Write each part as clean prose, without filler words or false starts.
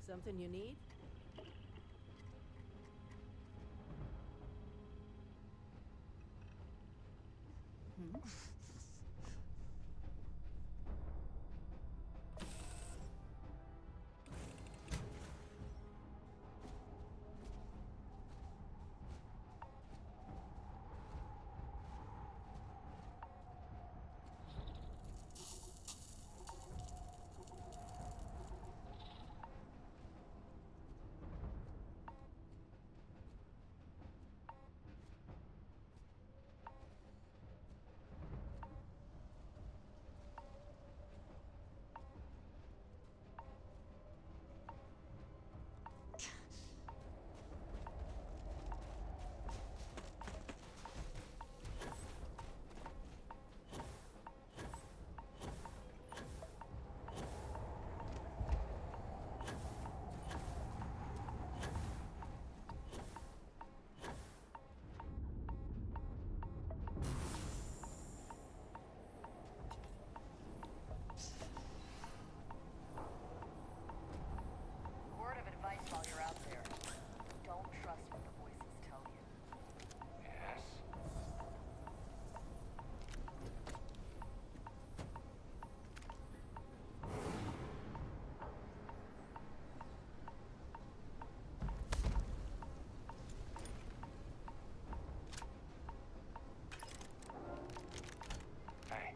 Something you need? While you're out there, don't trust what the voices tell you. Yes. Hey.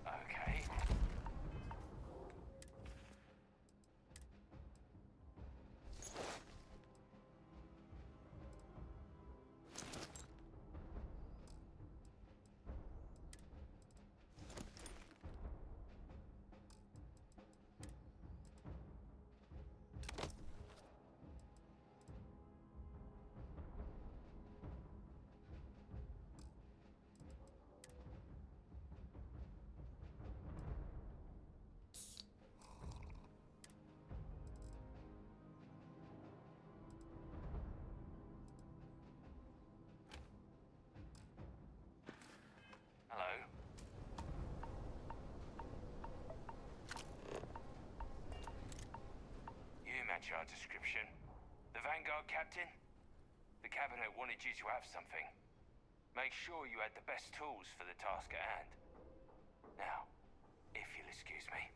Okay. Hello. You match our description. The Vanguard captain? The cabinet wanted you to have something. Make sure you had the best tools for the task at hand. Now, if you'll excuse me.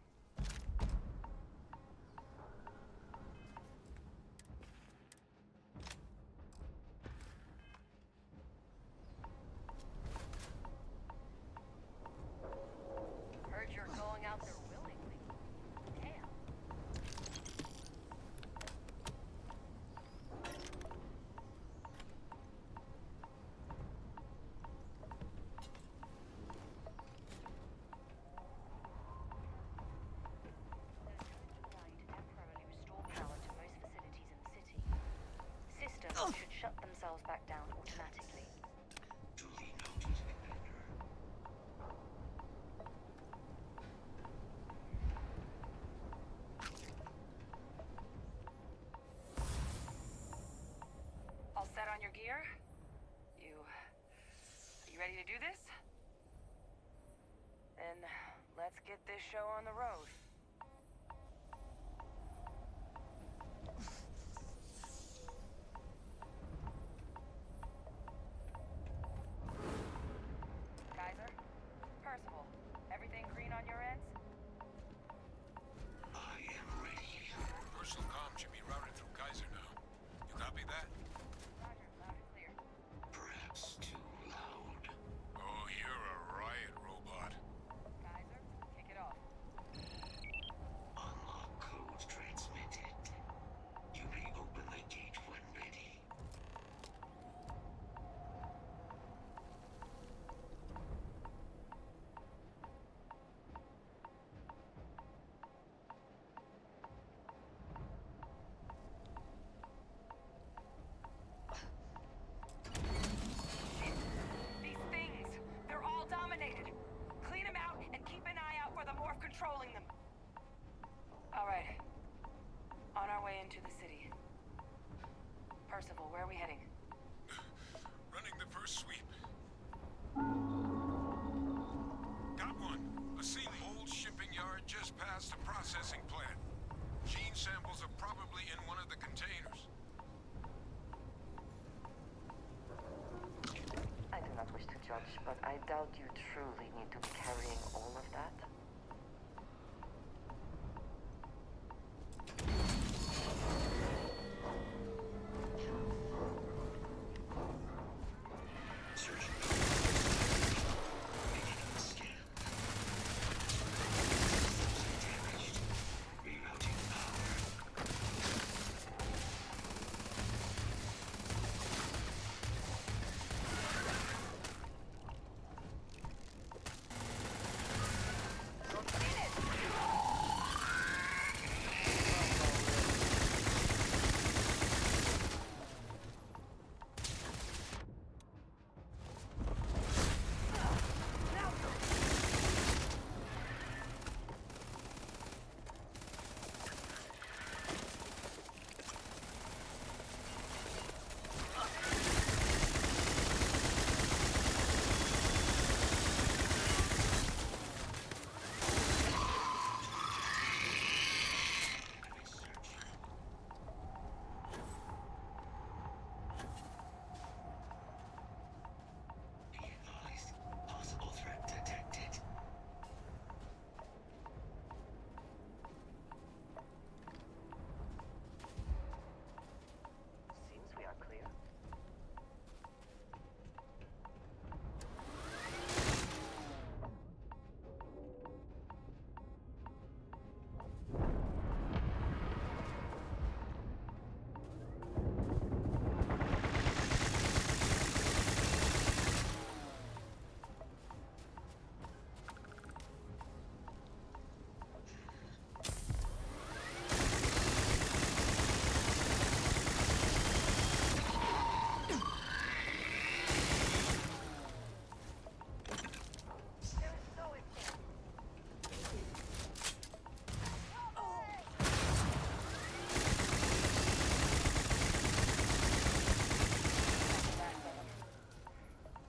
Heard you're going out there willingly. Damn. To temporarily restore power to most facilities in the city. Systems should shut themselves back down automatically. Duly noted, Commander. All set on your gear? You ready to do this? Then let's get this show on the road. Kaiser? Percival, everything green on your ends? I am ready. Personal comm should be routed through Kaiser now. You copy that? Roger, loud and clear. Perhaps too loud. Oh, you're a riot robot. Kaiser, kick it off. Judge, but I doubt you truly need to be carrying all of that. Searching. Making a scan. Damaged. Rerouting power. Be advised. Possible threat detected. Seems we are clear.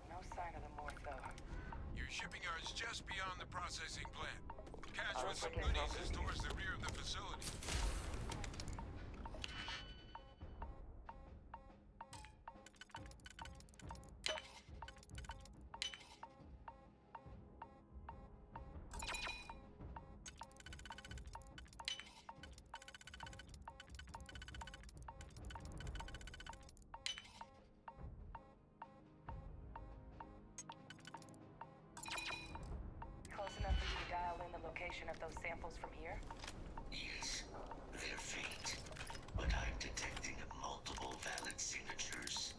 No sign of the morph, though. Your shipping yard's just beyond the processing plant. Cache I with was some looking goodies for- is towards the rear of the facility. Close enough for you to dial in the location of those samples from here? Yes, they're faint, but I'm detecting multiple valid signatures.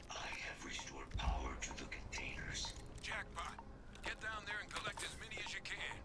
I have restored power to the containers. Jackpot. Get down there and collect as many as you can.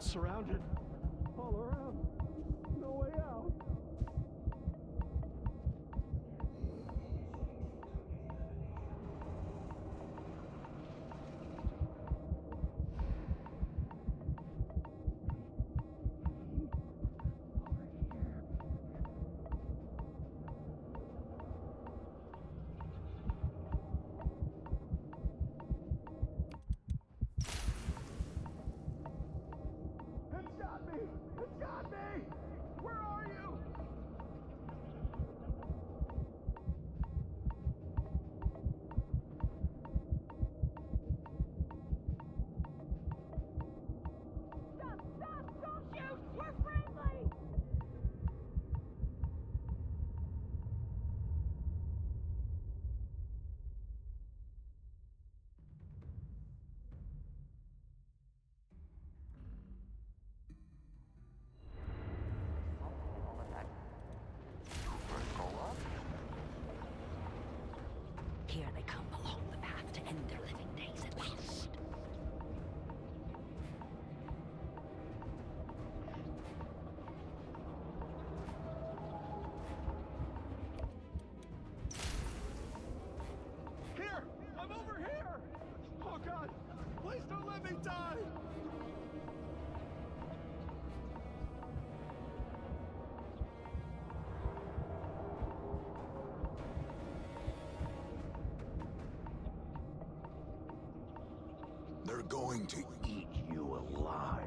surrounded. All around. No way out. It's got me! It's got me! Where are you? Stop! Stop! Don't shoot! We're friendly! Here they come along the path to end their living days at last. Here! I'm over here! Oh God! Please don't let me die! They're going to eat you alive.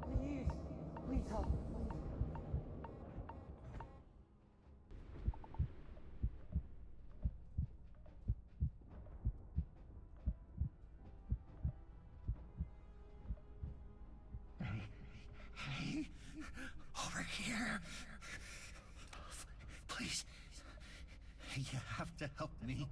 Please. Please help. Hey, over here. Please, you have to help me.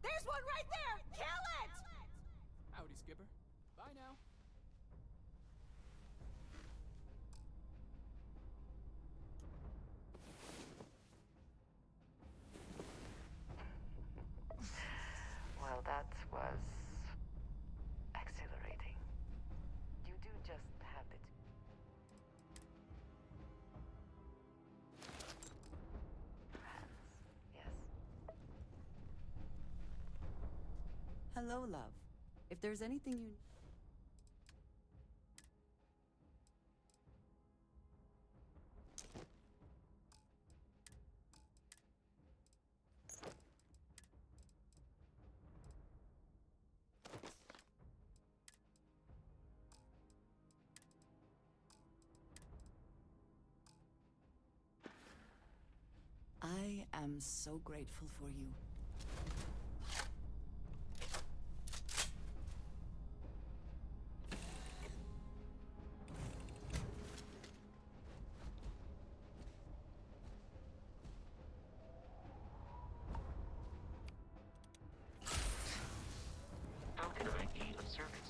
There's one right there! Kill it! Howdy, Skipper. Bye now. Well, that was exhilarating. You do just have it. Hands, yes. Hello, love. If there's anything you... I am so grateful for you. How can I be of service?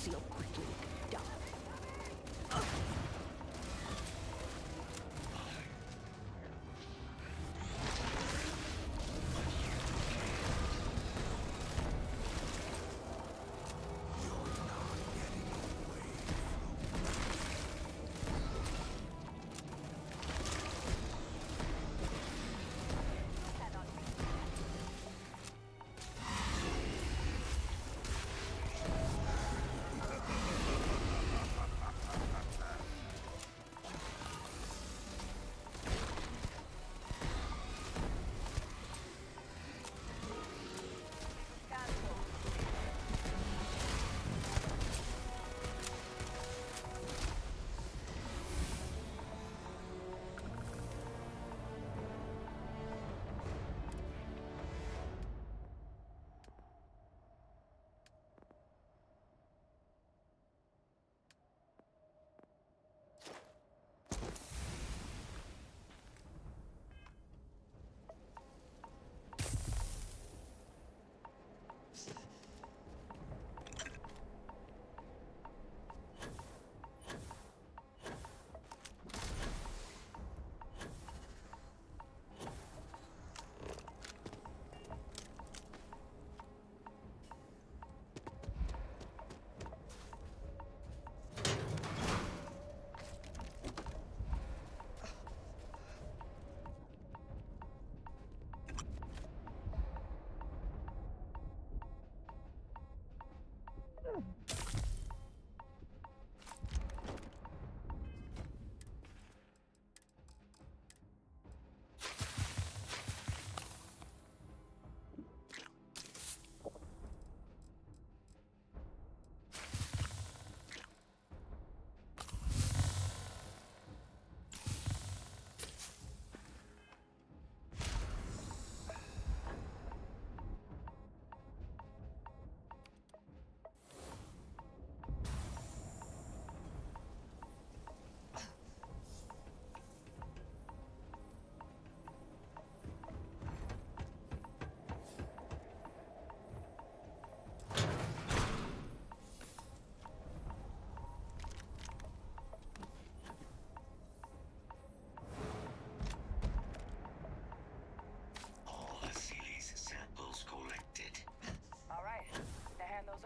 feel pretty dumb.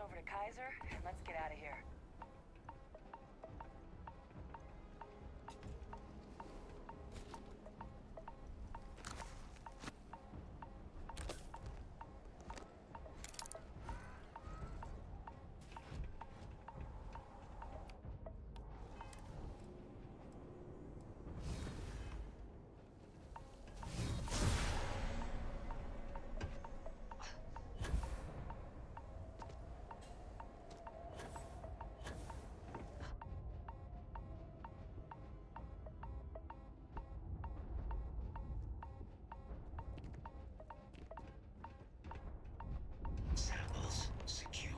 Over to Kaiser, and let's get out of here. Samples secure.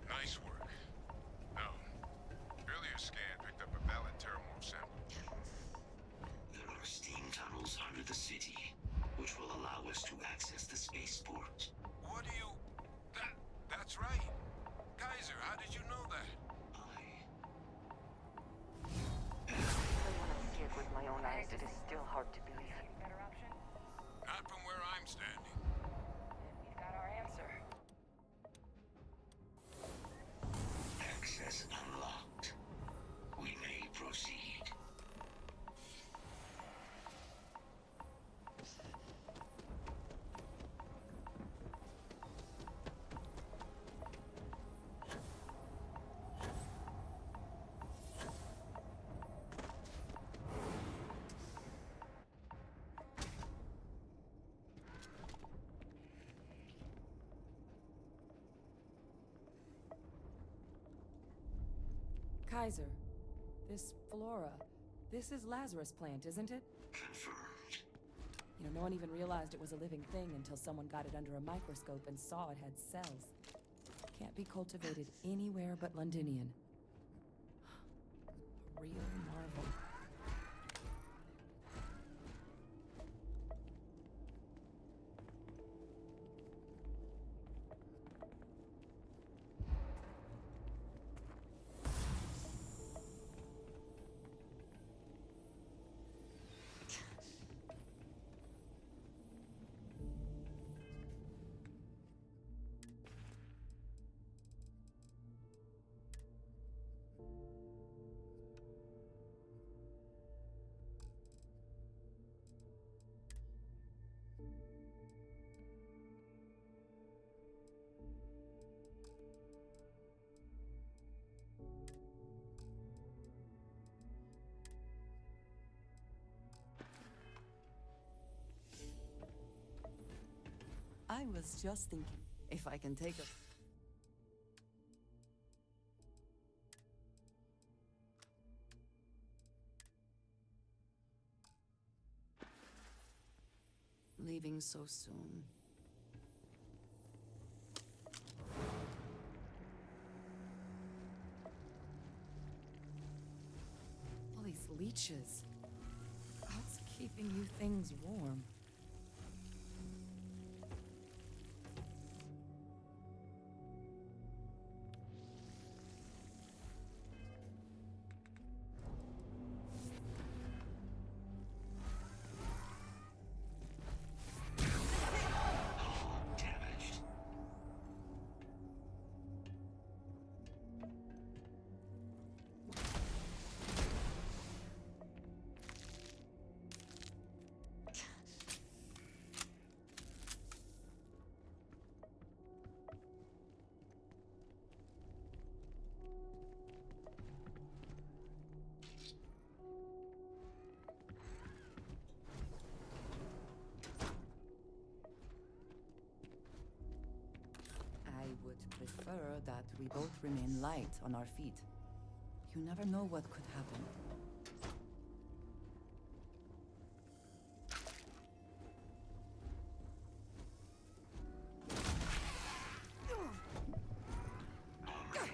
Nice work. Now, earlier scan picked up a valid terramorph sample. There are steam tunnels under the city, which will allow us to access the spaceport. What do you... That's right. Kaiser, how did you know that? I want to see it with my own eyes. It is still hard to believe. Better option? Not from where I'm standing. We've got our answer. Access unlocked. We may proceed. Kaiser, this flora, this is Lazarus plant, isn't it? Confirmed. You know, no one even realized it was a living thing until someone got it under a microscope and saw it had cells. Can't be cultivated anywhere but Londinian. A real marvel. was just thinking, if I can take a... Leaving so soon. All these leeches. What's keeping you things warm? I would prefer that we both remain light on our feet. You never know what could happen.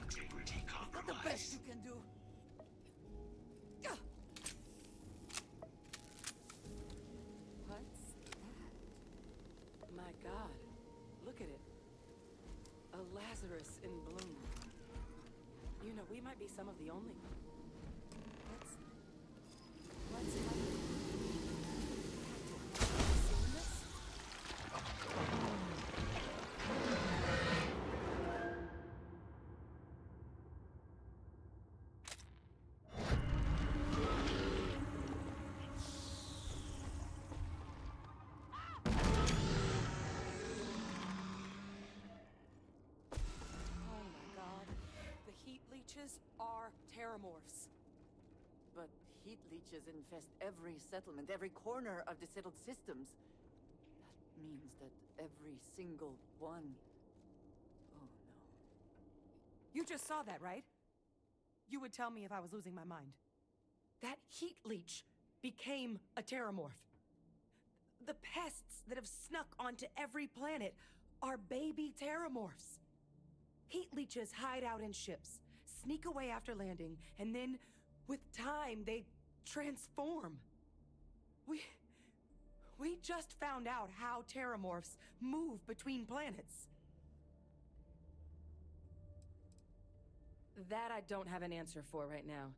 Integrity Not the best compromised. you can do. What's that? My God, look at it. A Lazarus in bloom. You know, we might be some of the only... What's happening? Have you seen this? Oh my God. The heat leeches are terramorphs. But heat leeches infest every settlement, every corner of the settled systems. That means that every single one... Oh no. You just saw that, right? You would tell me if I was losing my mind. That heat leech became a terramorph. The pests that have snuck onto every planet are baby terramorphs. Heat leeches hide out in ships, sneak away after landing, and then, with time, they transform. We just found out how terramorphs move between planets. That I don't have an answer for right now.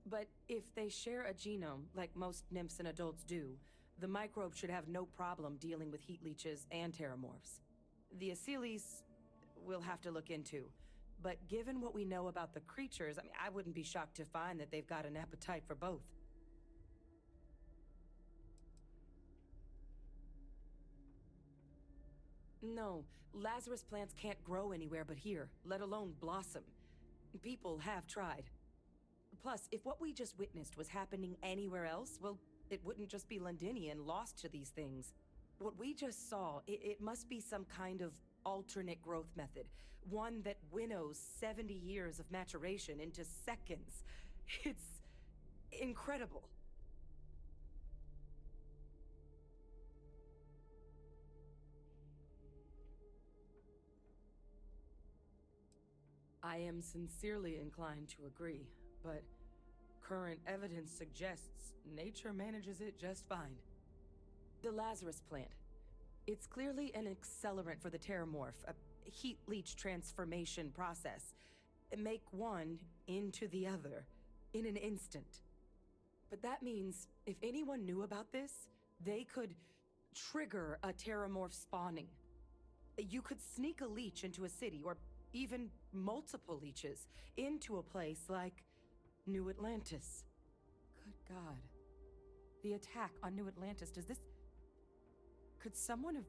But if they share a genome, like most nymphs and adults do, the microbe should have no problem dealing with heat leeches and terramorphs. The Asylees we'll have to look into. But given what we know about the creatures, I wouldn't be shocked to find that they've got an appetite for both. No, Lazarus plants can't grow anywhere but here, let alone blossom. People have tried. Plus, if what we just witnessed was happening anywhere else, well, it wouldn't just be Londinian lost to these things. What we just saw, it must be some kind of alternate growth method. One that winnows 70 years of maturation into seconds. It's incredible. I am sincerely inclined to agree, but current evidence suggests nature manages it just fine. The Lazarus plant. It's clearly an accelerant for the terramorph, a heat leech transformation process. Make one into the other in an instant. But that means if anyone knew about this, they could trigger a terramorph spawning. You could sneak a leech into a city, or even multiple leeches, into a place like New Atlantis. Good God. The attack on New Atlantis, does this... Could someone have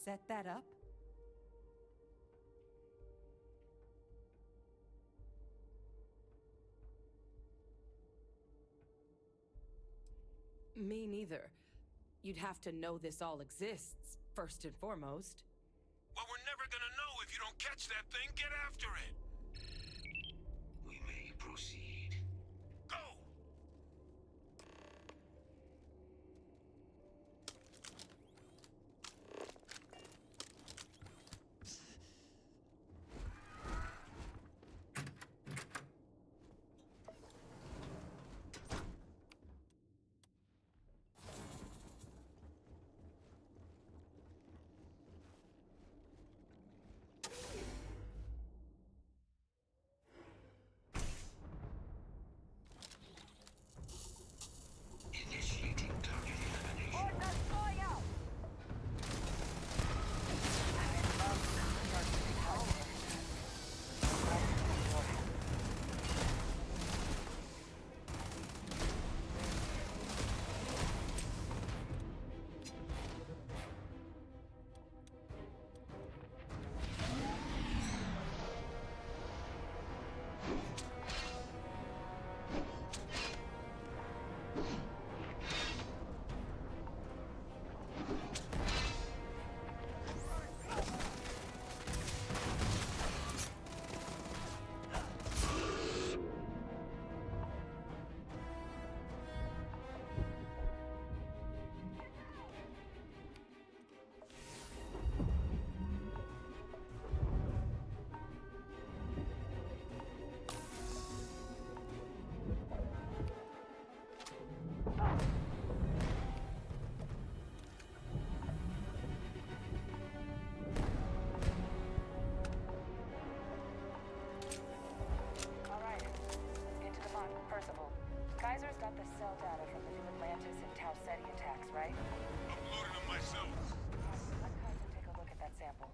set that up? Me neither. You'd have to know this all exists, first and foremost. catch that thing, get after it! We may proceed. Go! Initiating target elimination. Or Naзвание! Alright, get to the bottom. Percival, Kaiser's got the cell data from the New Atlantis and Tau Ceti attacks, right? Uploading them myself. Let Kaiser take a look at that sample.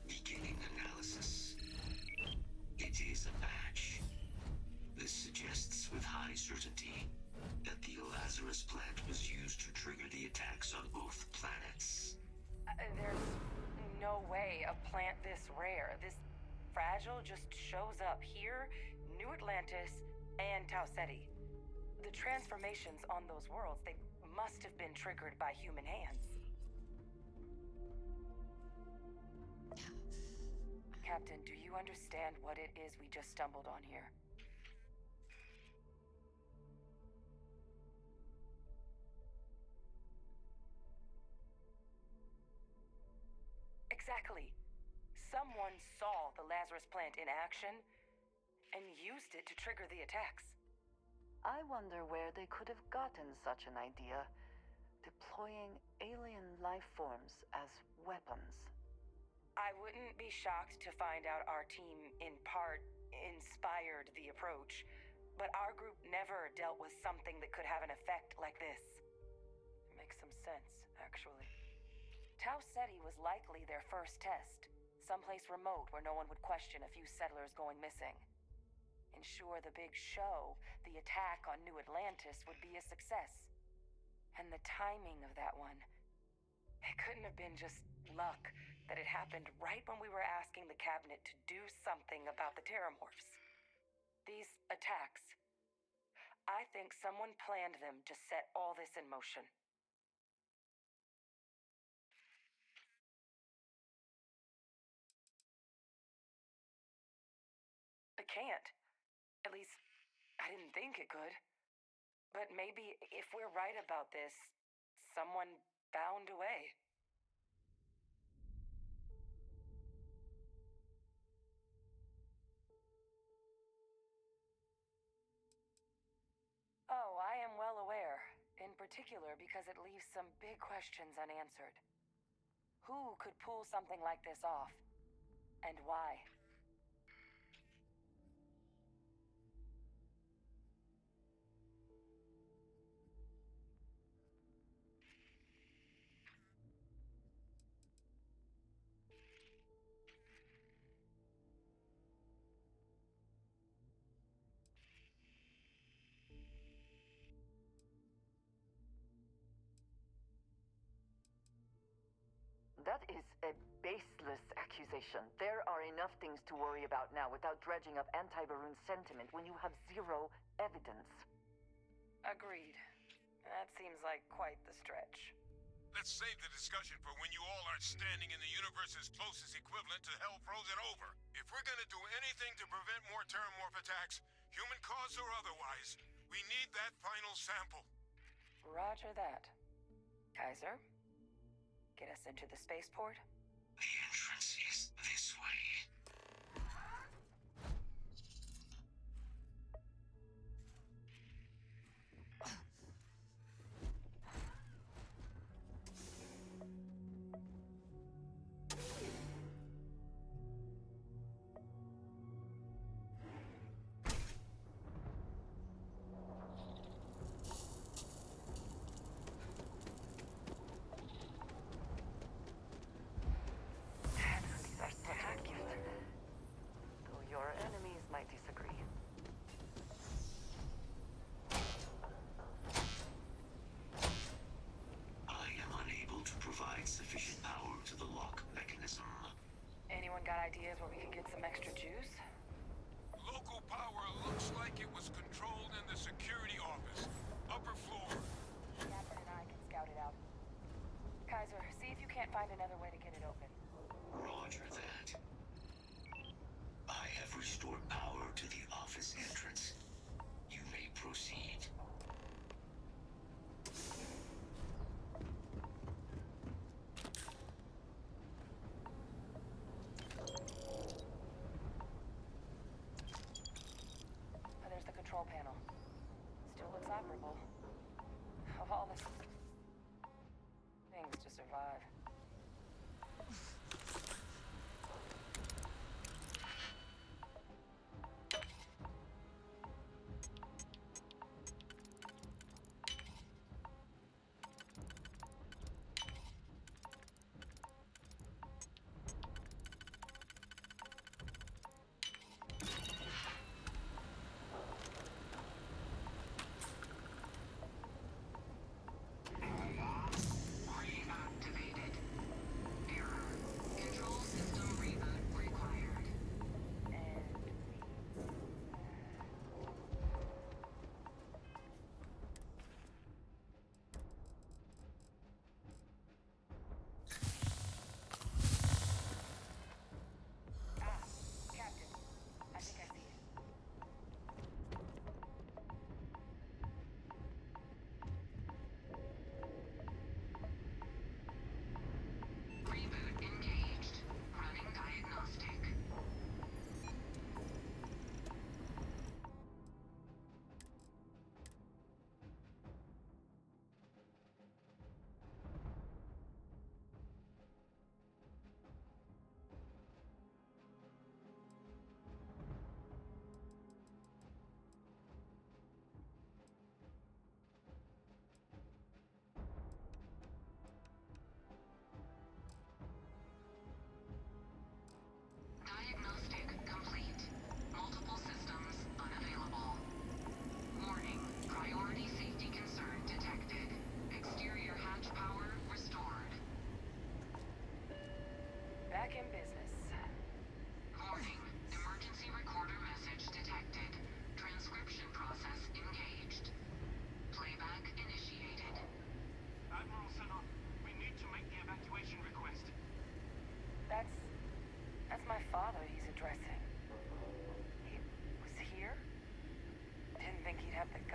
Beginning analysis. It is a match. This suggests with high certainty that the Lazarus plant was used to trigger the attacks on both planets. There's no way a plant this rare, this fragile, just shows up here, New Atlantis, and Tau Ceti. The transformations on those worlds, they must have been triggered by human hands. Captain, do you understand what it is we just stumbled on here? Exactly. Someone saw the Lazarus plant in action and used it to trigger the attacks. I wonder where they could have gotten such an idea. deploying alien life forms as weapons. I wouldn't be shocked to find out our team, in part, inspired the approach, but our group never dealt with something that could have an effect like this. Makes some sense, actually. Tau Ceti was likely their first test, someplace remote where no one would question a few settlers going missing. Ensure the big show, the attack on New Atlantis, would be a success. And the timing of that one, it couldn't have been just luck that it happened right when we were asking the cabinet to do something about the Terramorphs. These attacks, I think someone planned them to set all this in motion. It can't. At least, I didn't think it could. But maybe if we're right about this, someone found a way. Oh, I am well aware. In particular because it leaves some big questions unanswered. Who could pull something like this off? And why? That is a baseless accusation. There are enough things to worry about now without dredging up anti-Baroon sentiment when you have zero evidence. Agreed. That seems like quite the stretch. Let's save the discussion for when you all aren't standing in the universe's closest equivalent to hell frozen over. If we're gonna do anything to prevent more Terramorph attacks, human cause or otherwise, we need that final sample. Roger that. Kaiser? Get us into the spaceport? The entrance is this way. These are such a gift. Though your enemies might disagree. I am unable to provide sufficient power to the lock mechanism. Anyone got ideas where we could get some extra juice? Local power looks like it was controlled in the security office. Upper floor. Captain and I can scout it out. Kaiser, see if you can't find another way to get it open. Roger that. I have restored power to the office entrance. You may proceed. There's the control panel. Still looks operable. Of all the things to survive.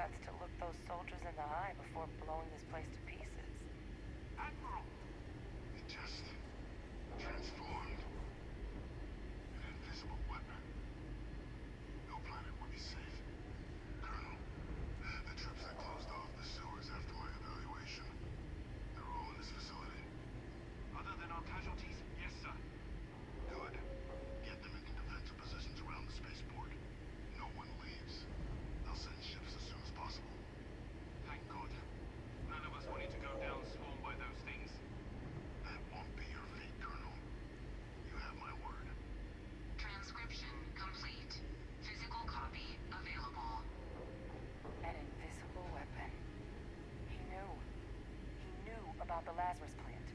guts to look those soldiers in the eye before blowing this place to pieces. Admiral! It just transformed. An invisible weapon. No planet would be safe. Colonel, the troops that closed off the sewers after my evaluation, they're all in this facility. Other than our casualties, yes, sir. Good. Get them into defensive positions around the spaceport. No one leaves. They'll send ships as soon as possible. Thank God. None of us wanted to go down swarmed by those things. That won't be your fate, Colonel. You have my word. Transcription complete. Physical copy available. An invisible weapon. He knew. He knew about the Lazarus plant.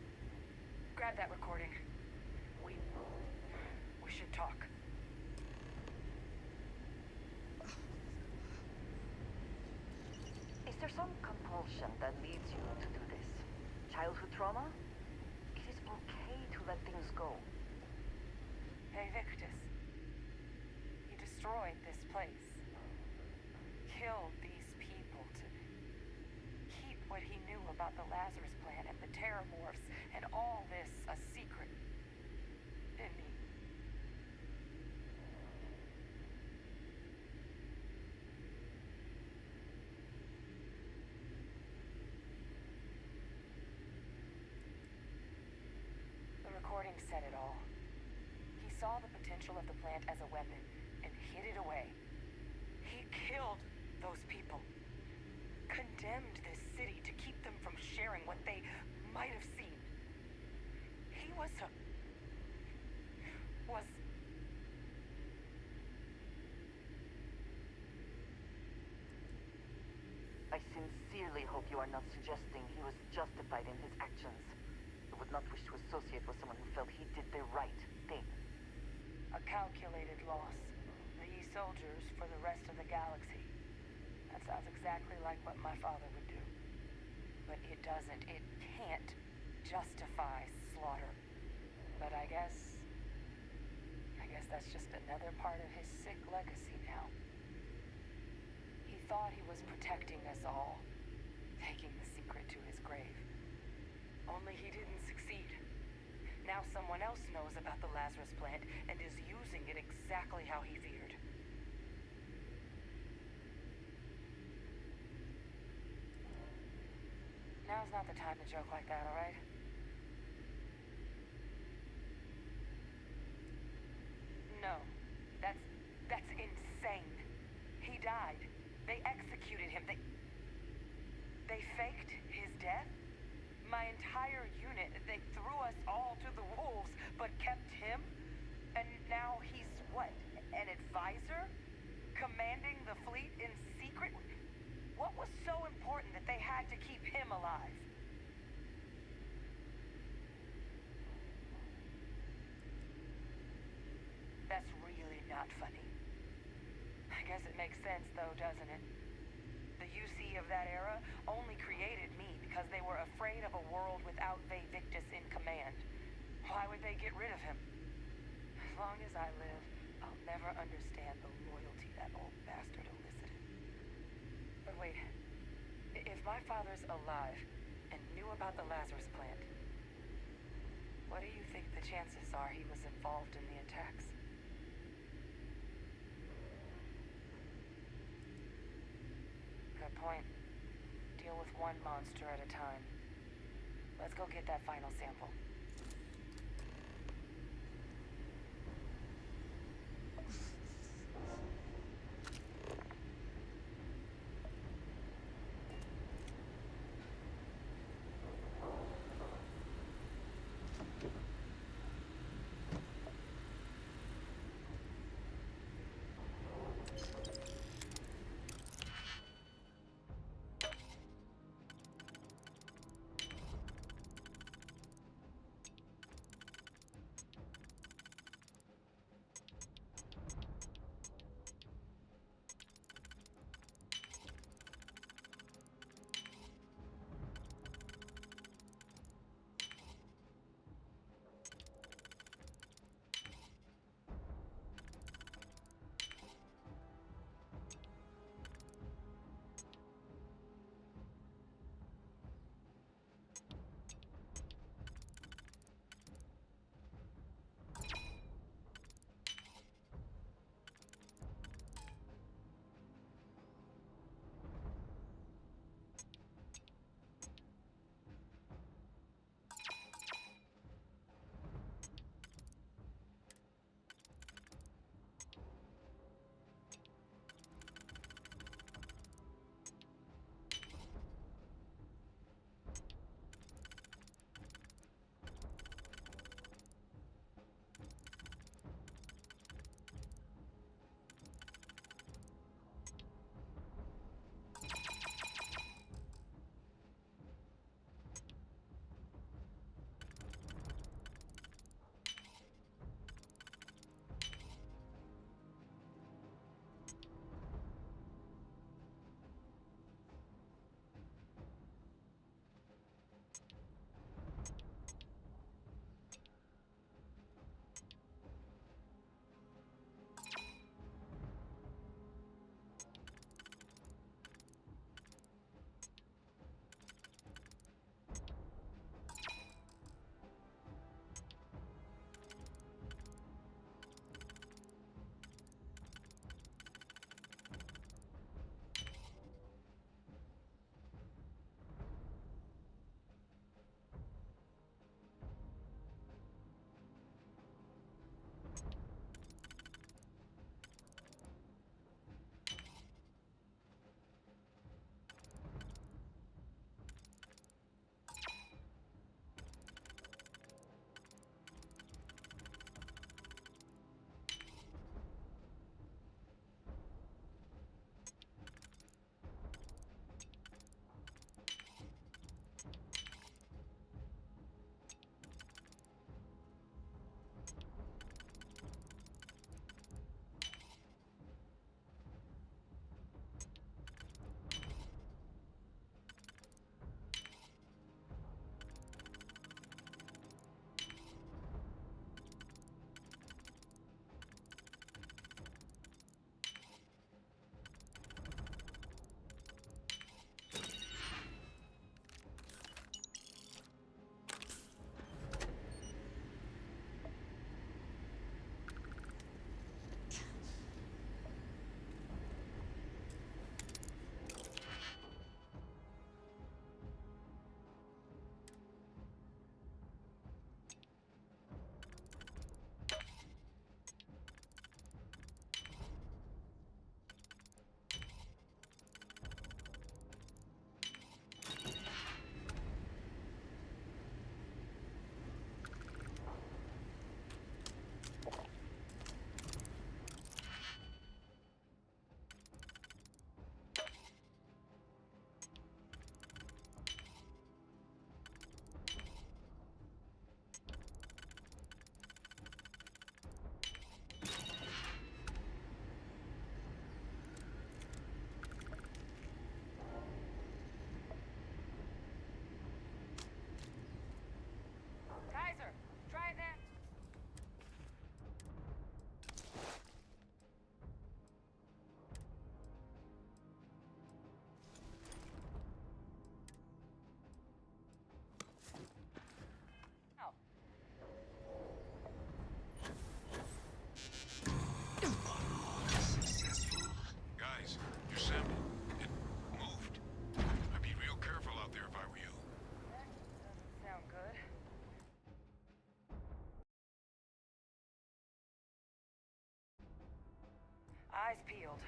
Grab that recording. We should talk. Is there some compulsion that leads you to do this? Childhood trauma? It is okay to let things go. Hey, Victus. He destroyed this place. Killed these people to keep what he knew about the Lazarus plant and the Terramorphs and all this a secret. Didn't he? The recording said it all. He saw the potential of the plant as a weapon and hid it away. He killed those people. Condemned this city to keep them from sharing what they might have seen. He was I sincerely hope you are not suggesting he was justified in his actions. I would not wish to associate with someone who felt he did the right thing. a calculated loss. These soldiers for the rest of the galaxy. That sounds exactly like what my father would do. But it doesn't. It can't justify slaughter. But I guess that's just another part of his sick legacy now. He thought he was protecting us all, taking the secret to his grave. Only he didn't succeed. Now someone else knows about the Lazarus plant and is using it exactly how he feared. Now's not the time to joke like that, all right? No. That's insane. He died. They executed him. They faked his death? My entire unit, they threw us all to the wolves, but kept him? And now he's what? An advisor? Commanding the fleet in secret? What was so important that they had to keep him alive? That's really not funny. I guess it makes sense though, doesn't it? The UC of that era only created me because they were afraid of a world without Victus in command. Why would they get rid of him? As long as I live, I'll never understand the loyalty that old bastard elicited. But wait, if my father's alive and knew about the Lazarus plant, what do you think the chances are he was involved in the attacks? Good point. Deal with one monster at a time. Let's go get that final sample. Eyes peeled.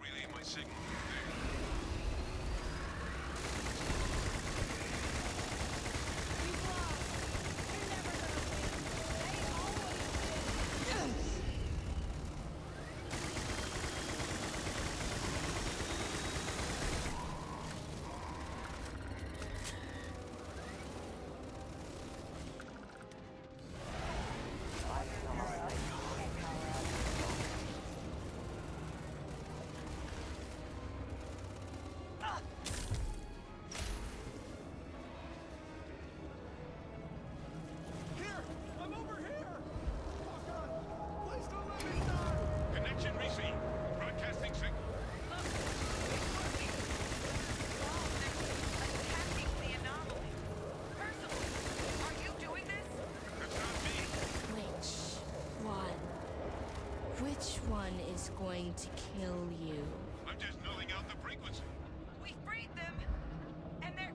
relay my signal from there. We've lost. You're never gonna win. They always win. Here! I'm over here! Oh god! Please don't let me die! Connection received. Broadcasting signal. Attacking the anomaly. Personally, are you doing this? That's not me. Which one is going to kill you? I'm just nulling out the frequency. We freed them, and they're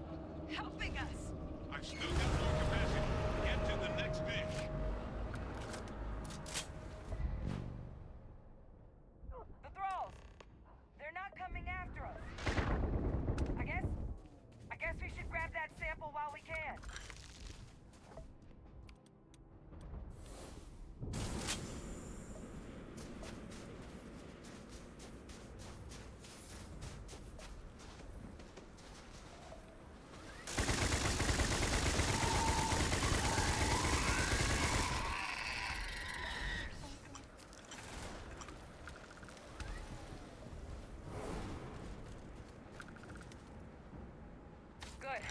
helping us. I've still got more capacity. Get to the next dish. The thralls. They're not coming after us. I guess we should grab that sample while we can. Good.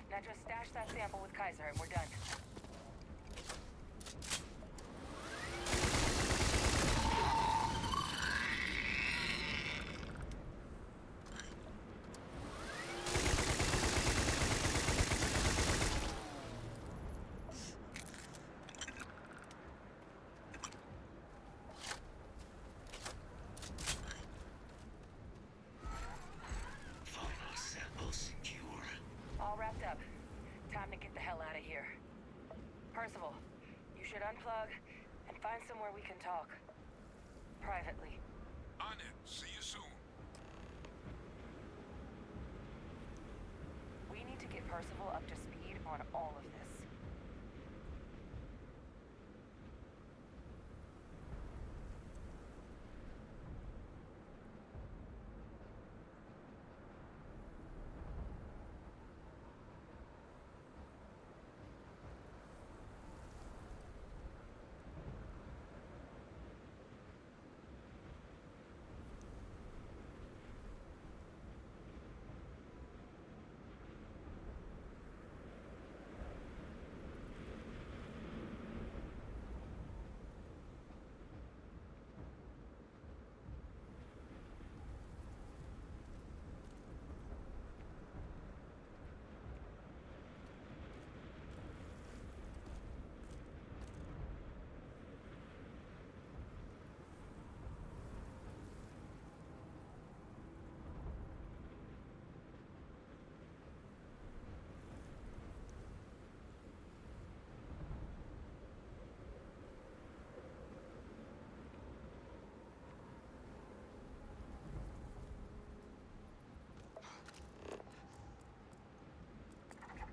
Now just stash that sample with Kaiser and we're done. Percival, you should unplug and find somewhere we can talk. Privately. On it. See you soon. We need to get Percival up to speed on all of this.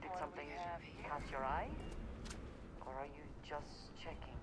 Did What do something we have here? catch your eye? Or are you just checking?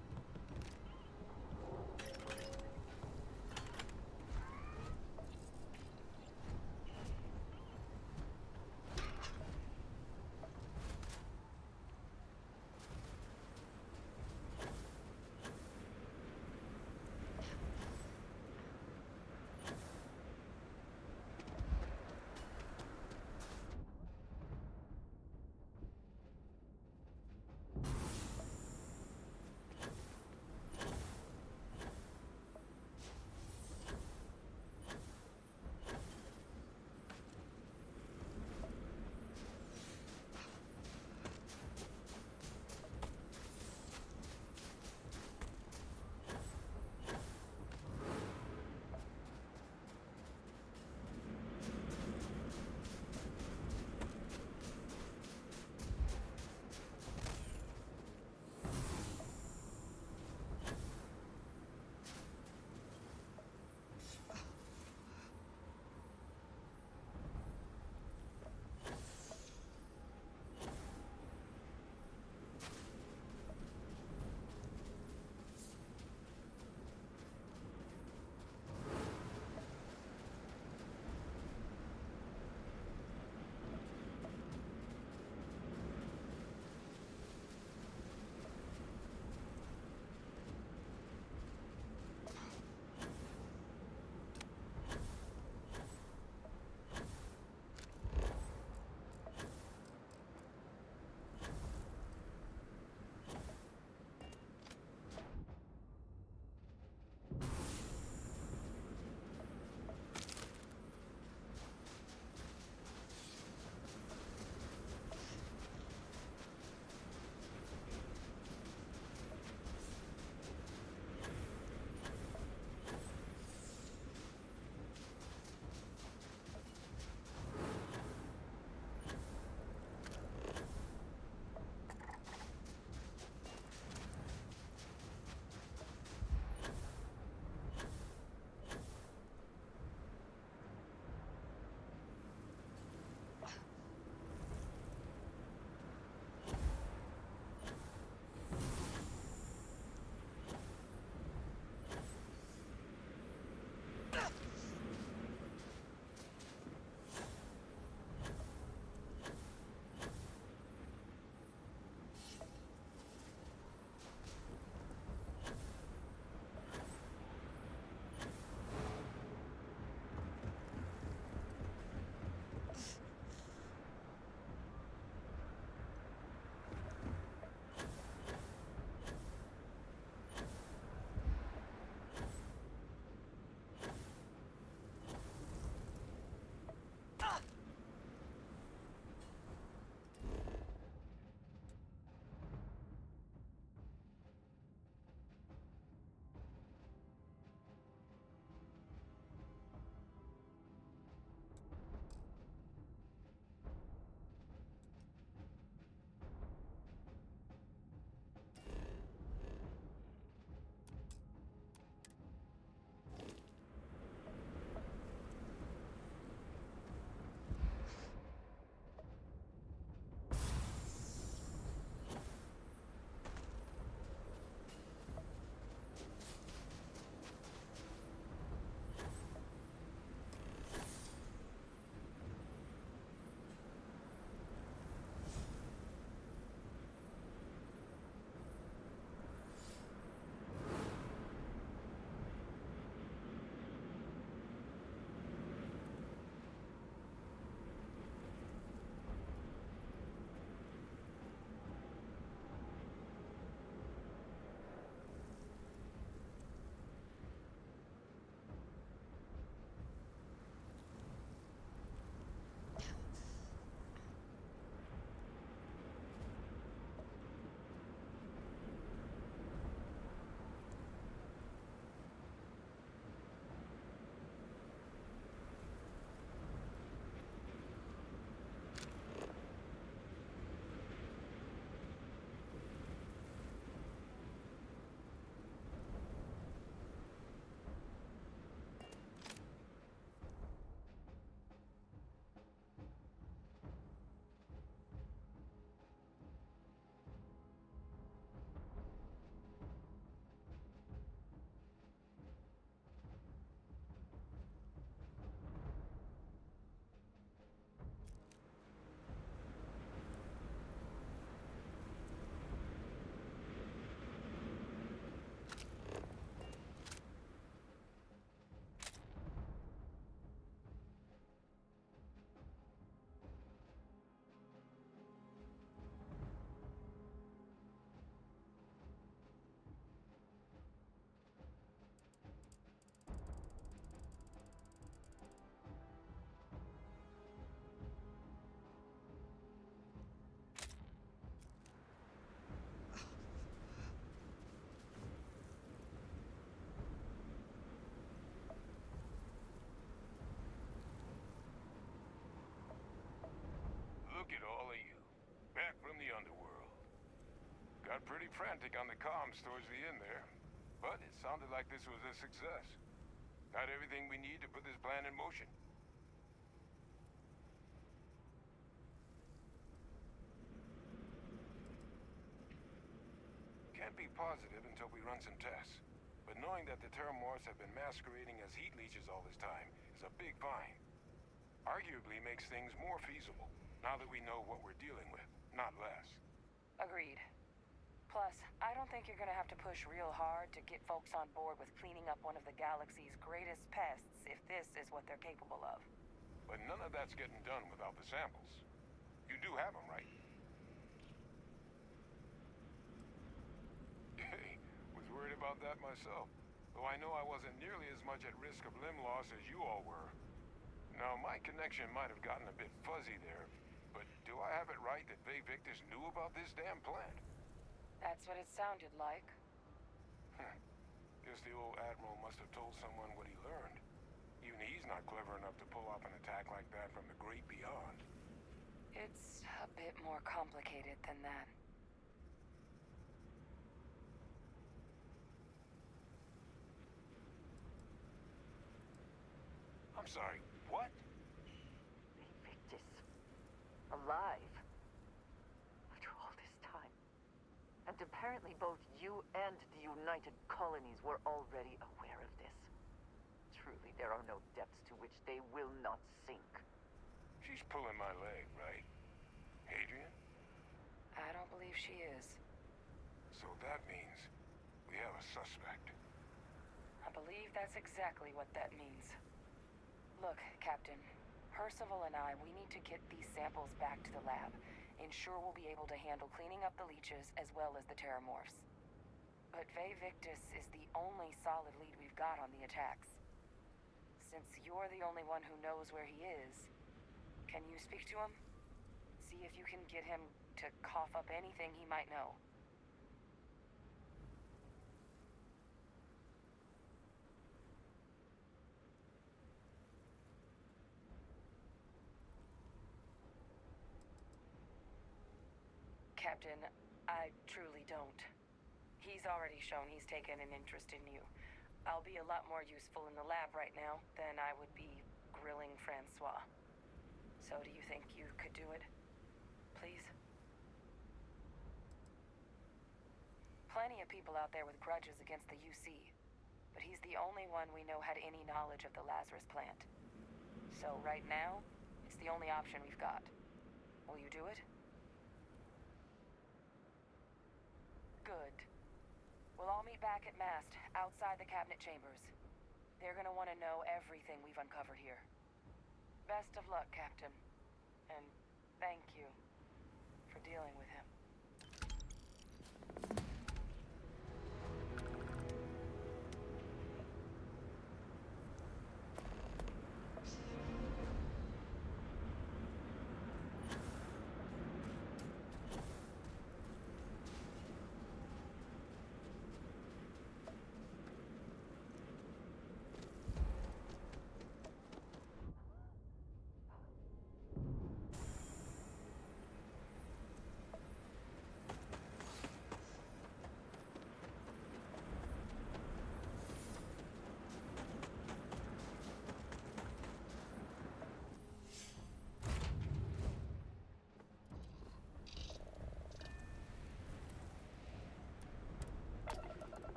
Got pretty frantic on the comms towards the end there. But it sounded like this was a success. Got everything we need to put this plan in motion. Can't be positive until we run some tests. But knowing that the Terramorphs have been masquerading as heat leeches all this time is a big find. Arguably makes things more feasible, now that we know what we're dealing with, not less. Agreed. Plus, I don't think you're gonna have to push real hard to get folks on board with cleaning up one of the galaxy's greatest pests if this is what they're capable of. But none of that's getting done without the samples. You do have them, right? Hey, was worried about that myself. Though I know I wasn't nearly as much at risk of limb loss as you all were. Now, my connection might have gotten a bit fuzzy there, but do I have it right that Vay Victus knew about this damn plant? That's what it sounded like. Guess the old Admiral must have told someone what he learned. Even he's not clever enough to pull off an attack like that from the great beyond. It's a bit more complicated than that. I'm sorry, what? Victus. Alive. After all this time. And apparently both you and the United Colonies were already aware of this. Truly, there are no depths to which they will not sink. She's pulling my leg, right? Adrian? I don't believe she is. So that means we have a suspect. I believe that's exactly what that means. Look, Captain, Percival and I, we need to get these samples back to the lab. Ensure we'll be able to handle cleaning up the leeches as well as the Terramorphs. But Vay Victus is the only solid lead we've got on the attacks. Since you're the only one who knows where he is, can you speak to him? See if you can get him to cough up anything he might know. Captain, I truly don't. He's already shown he's taken an interest in you. I'll be a lot more useful in the lab right now than I would be grilling Francois. So do you think you could do it? Please? Plenty of people out there with grudges against the UC, but he's the only one we know had any knowledge of the Lazarus plant. So right now, it's the only option we've got. Will you do it? Good. We'll all meet back at Mast, outside the cabinet chambers. They're gonna want to know everything we've uncovered here. Best of luck, Captain. And thank you for dealing with him.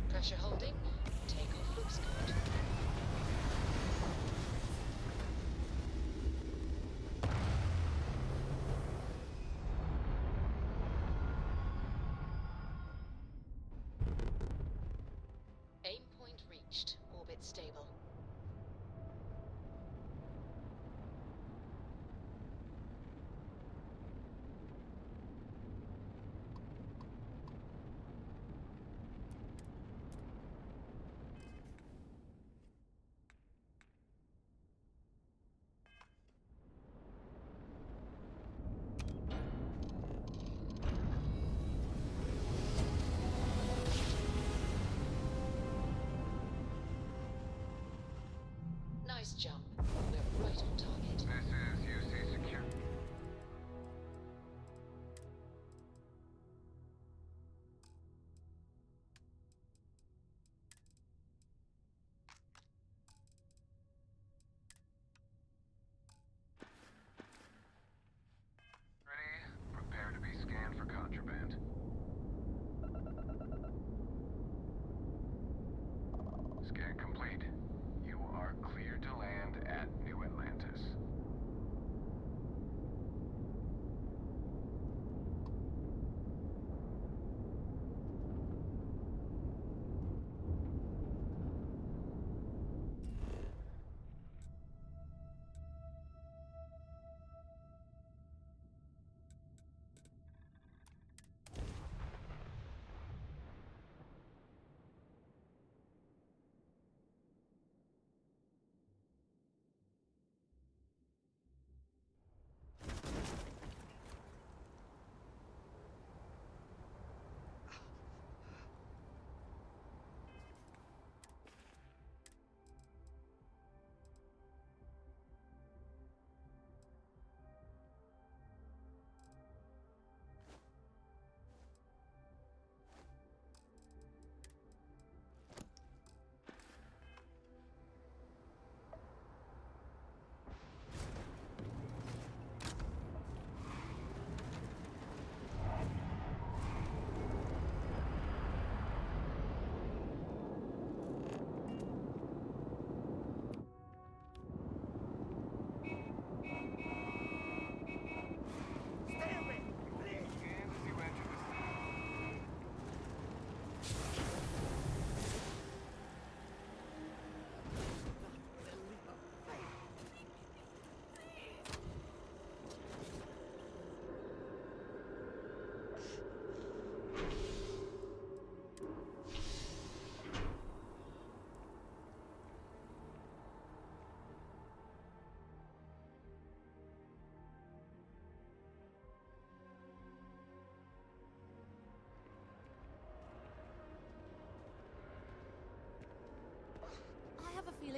Pressure holding. Takeoff looks good. Aim point reached. Orbit stable.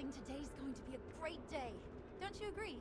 then today's going to be a great day. Don't you agree?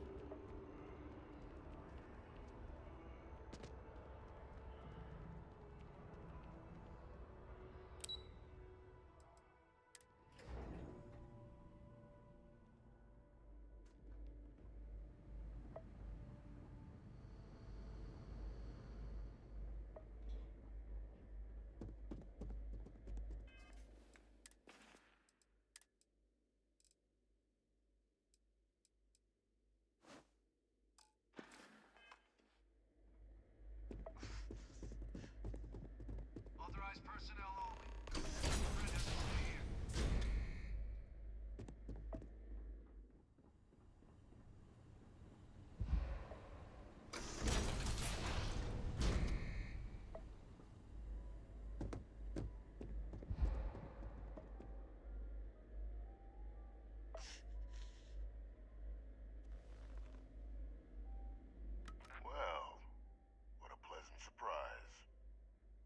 Authorized personnel only. Bridges is clear. Well, what a pleasant surprise.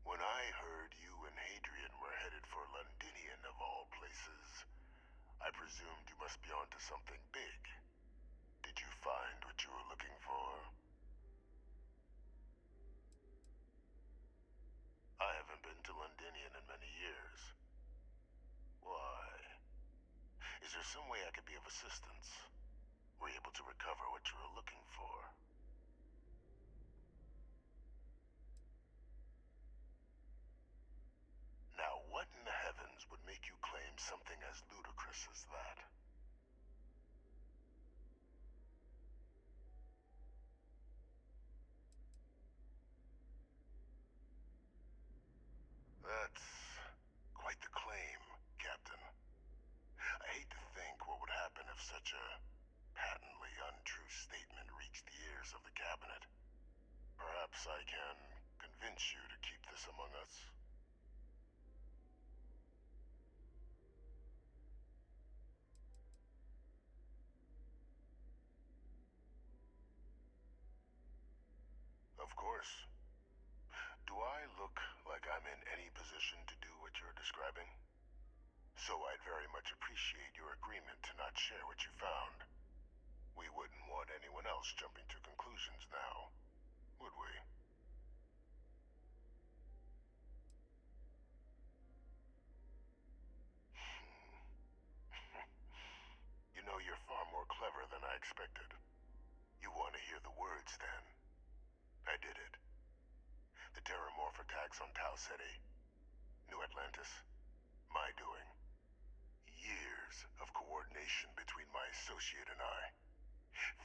When I heard you and Hadrian were headed for Londinian of all places, I presumed you must be onto something big. Did you find what you were looking for? I haven't been to Londinian in many years. Why? Is there some way I could be of assistance? Were you able to recover what you were looking for? Now, what in the heavens would make you claim something as ludicrous as that? That's quite the claim, Captain. I hate to think what would happen if such a patently untrue statement reached the ears of the Cabinet. Perhaps I can convince you to keep this among us. Of course. Do I look like I'm in any position to do what you're describing? So I'd very much appreciate your agreement to not share what you found. We wouldn't want anyone else jumping to conclusions now, would we? You know, you're far more clever than I expected. You want to hear the words, then? I did it. The terramorph attacks on Tau Ceti. New Atlantis. My doing. Years of coordination between my associate and I.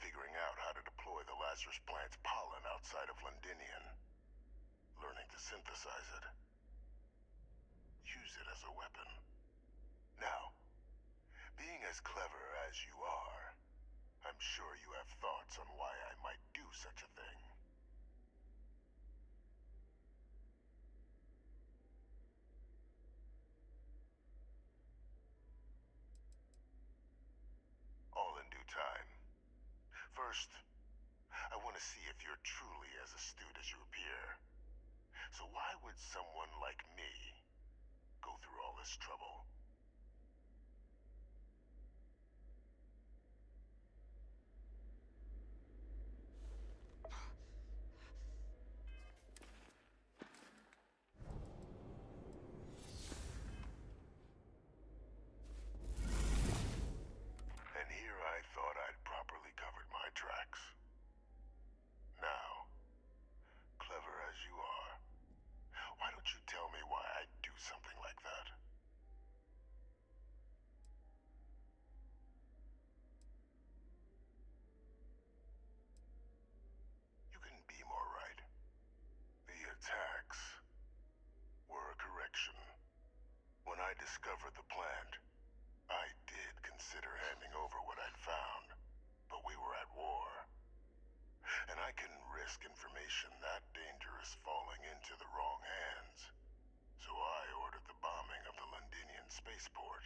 Figuring out how to deploy the Lazarus plant's pollen outside of Londinian. Learning to synthesize it. Use it as a weapon. Now, being as clever as you are, I'm sure you have thoughts on why I might do such a thing. All in due time. First, I want to see if you're truly as astute as you appear. So why would someone like me go through all this trouble? And here I thought I'd properly covered my tracks. Now, clever as you are, why don't you tell me why I'd do something like that? You couldn't be more right. The attacks were a correction. When I discovered the plant, I did consider handing over what I'd found, but we were at war. And I couldn't risk information that dangerous falling into the wrong hands. So I ordered the bombing of the Londinian spaceport,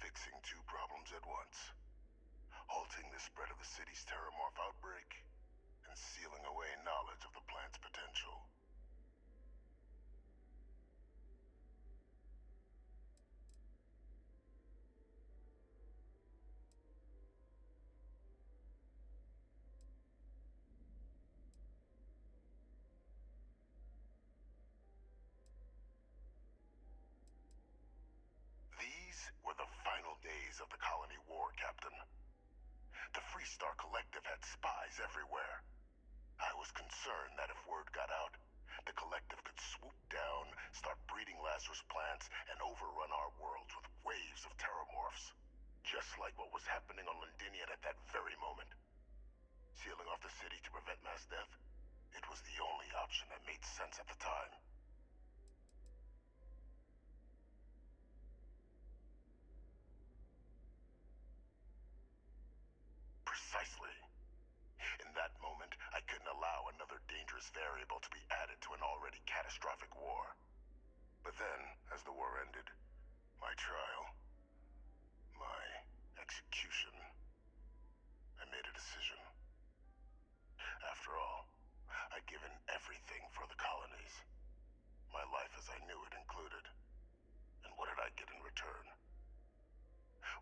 fixing two problems at once. Halting the spread of the city's terramorph outbreak, and sealing away knowledge of the plant's potential. days of the Colony War, Captain. The Freestar Collective had spies everywhere. I was concerned that if word got out, the Collective could swoop down, start breeding Lazarus plants, and overrun our worlds with waves of terramorphs. Just like what was happening on Londinian at that very moment. Sealing off the city to prevent mass death, it was the only option that made sense at the time. Precisely. In that moment, I couldn't allow another dangerous variable to be added to an already catastrophic war. But then, as the war ended, my trial, my execution, I made a decision. After all, I'd given everything for the colonies. My life as I knew it included. And what did I get in return?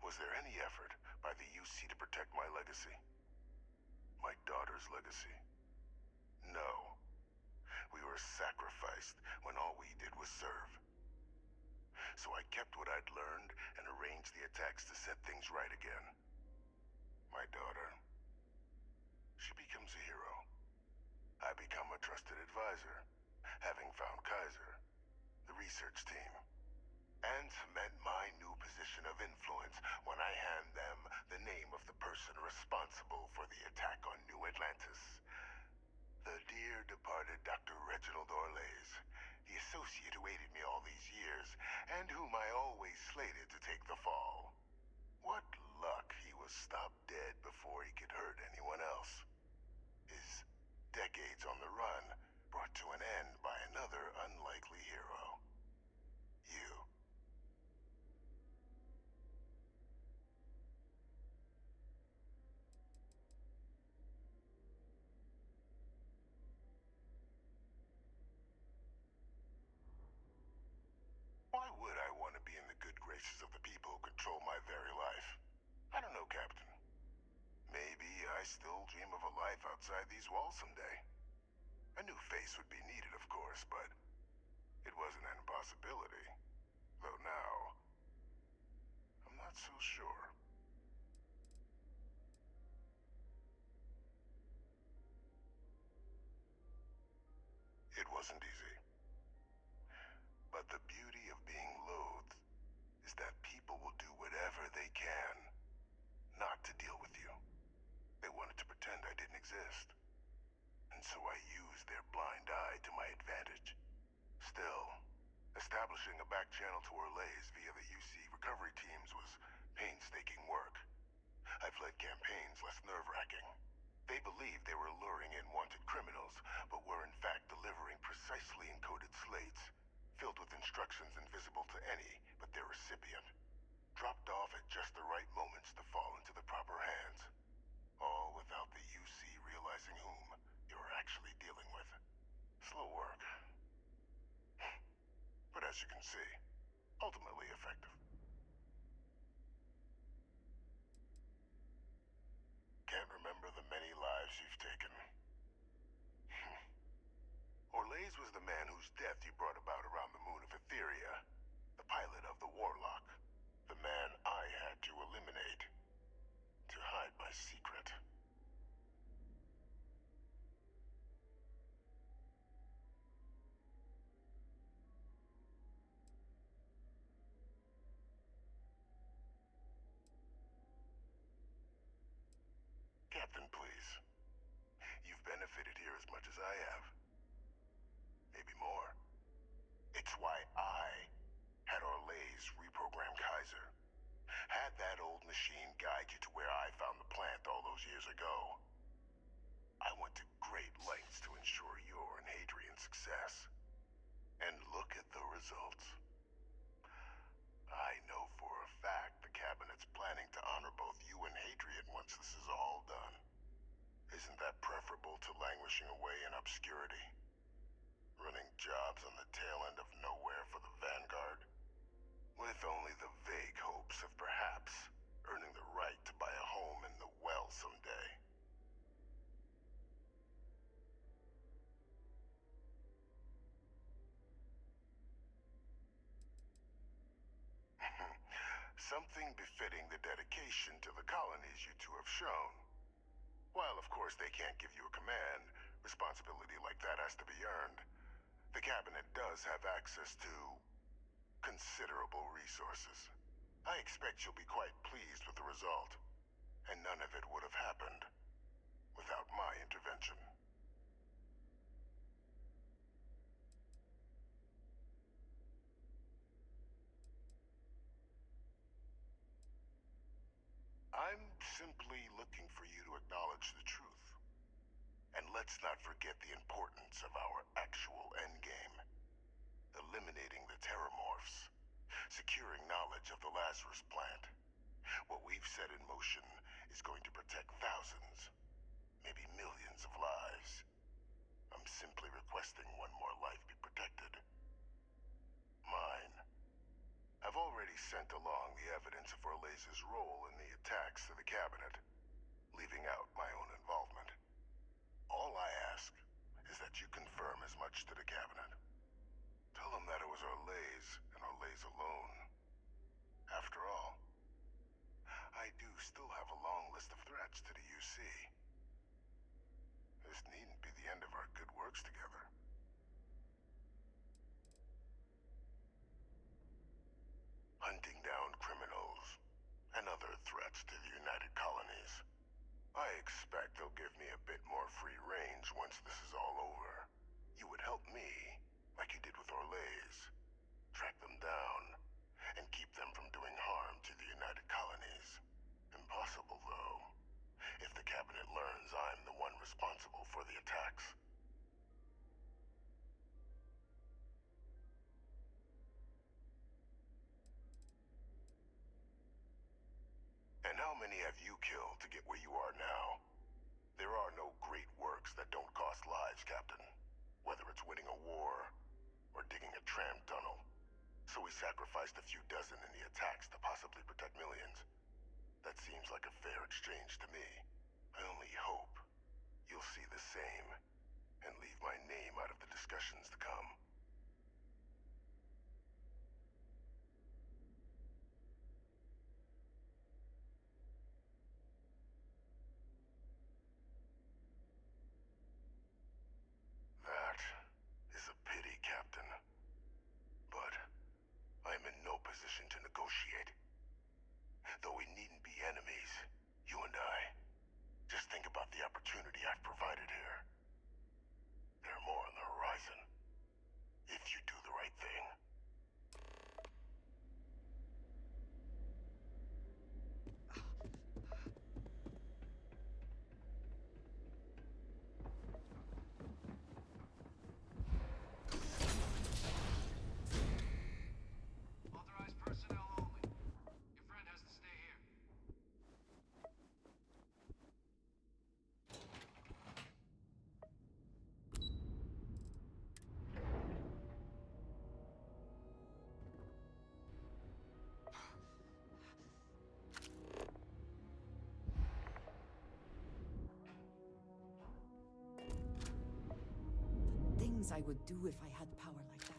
Was there any effort by the UC to protect my legacy? My daughter's legacy? No. We were sacrificed when all we did was serve. So I kept what I'd learned and arranged the attacks to set things right again. My daughter, she becomes a hero. I become a trusted advisor, having found Kaiser, the research team, and cement my new position of influence when I hand them the name of the person responsible for the attack on New Atlantis. The dear departed Dr. Reginald Orlays, the associate who aided me all these years, and whom I always slated to take the fall. What luck he was stopped dead before he could hurt anyone else. His decades on the run brought to an end by another unlikely hero. You. Why would I want to be in the good graces of the people who control my very life? I don't know, Captain. Maybe I still dream of a life outside these walls someday. A new face would be needed, of course, but it wasn't an impossibility. Though now, I'm not so sure. It wasn't easy. But the beauty of being loathed is that people will do whatever they can not to deal with you. They wanted to pretend I didn't exist. And so I used their blind eye to my advantage. Still, establishing a back channel to Orlays via the UC recovery teams was painstaking work. I've led campaigns less nerve-wracking. They believed they were luring in wanted criminals, but were in fact delivering precisely encoded slates, filled with instructions invisible to any but their recipient, dropped off at just the right moments to fall into the proper hands. All without the UC realizing whom they were actually dealing with. Slow work. But as you can see, ultimately effective. Can't remember the many lives you've taken. Orlays was the man whose death you brought about around the moon of Etheria, the pilot of the Warlock, the man I had to eliminate, to hide my secret. Captain, please. You've benefited here as much as I have. Maybe more. It's why I had Orlays reprogram Kaiser. Had that old machine guide you to where I found the plant all those years ago. I went to great lengths to ensure your and Hadrian's success. And look at the results. I know for a fact the Cabinet's planning to honor both you and Hadrian once this is all done. Isn't that preferable to languishing away in obscurity? Running jobs on the tail end of nowhere for the Vanguard? With only the vague hopes of perhaps earning the right to buy a home in the well someday. Something befitting the dedication to the colonies you two have shown. While, of course, they can't give you a command, responsibility like that has to be earned. The cabinet does have access to considerable resources. I expect you'll be quite pleased with the result, and none of it would have happened without my intervention. I'm simply looking for you to acknowledge the truth. And let's not forget the importance of our actual endgame. Eliminating the terramorphs. Securing knowledge of the Lazarus plant. What we've set in motion is going to protect thousands, maybe millions of lives. I'm simply requesting one more life be protected. Mine. I've already sent along the evidence of Orlez's role in the attacks to the cabinet, leaving out my own involvement. All I ask is that you confirm as much to the cabinet. Tell them that it was Orlez and Orlez alone. After all, I do still have a long list of threats to the UC. This needn't be the end of our good works together. Hunting down criminals and other threats to the United Colonies. I expect they'll give me a bit more free range once this is all over. You would help me, like you did with Orlez. Track them down, and keep them from doing harm to the United Colonies. Impossible, though, if the cabinet learns I'm the one responsible for the attacks. And how many have you killed to get where you are now? There are no great works that don't cost lives, Captain. Whether it's winning a war, or digging a tram tunnel. So we sacrificed a few dozen in the attacks to possibly protect millions. That seems like a fair exchange to me. I only hope you'll see the same, and leave my name out of the discussions to come. That is a pity, Captain. But I'm in no position to negotiate. Though we needn't be enemies, you and I. Just think about the opportunity I've provided here. There are more on the horizon. If you do the right thing. Authorized personnel only. Your friend has to stay here. Things I would do if I had power like that.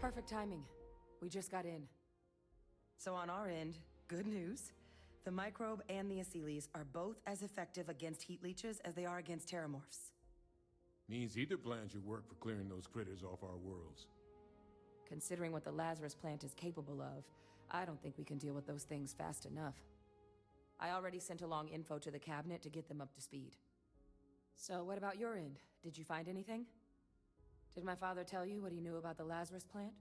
Perfect timing. We just got in. So on our end, good news. The microbe and the acyles are both as effective against heat leeches as they are against terramorphs. Means either plan should work for clearing those critters off our worlds. Considering what the Lazarus plant is capable of, I don't think we can deal with those things fast enough. I already sent along info to the cabinet to get them up to speed. So what about your end? Did you find anything? Did my father tell you what he knew about the Lazarus plant?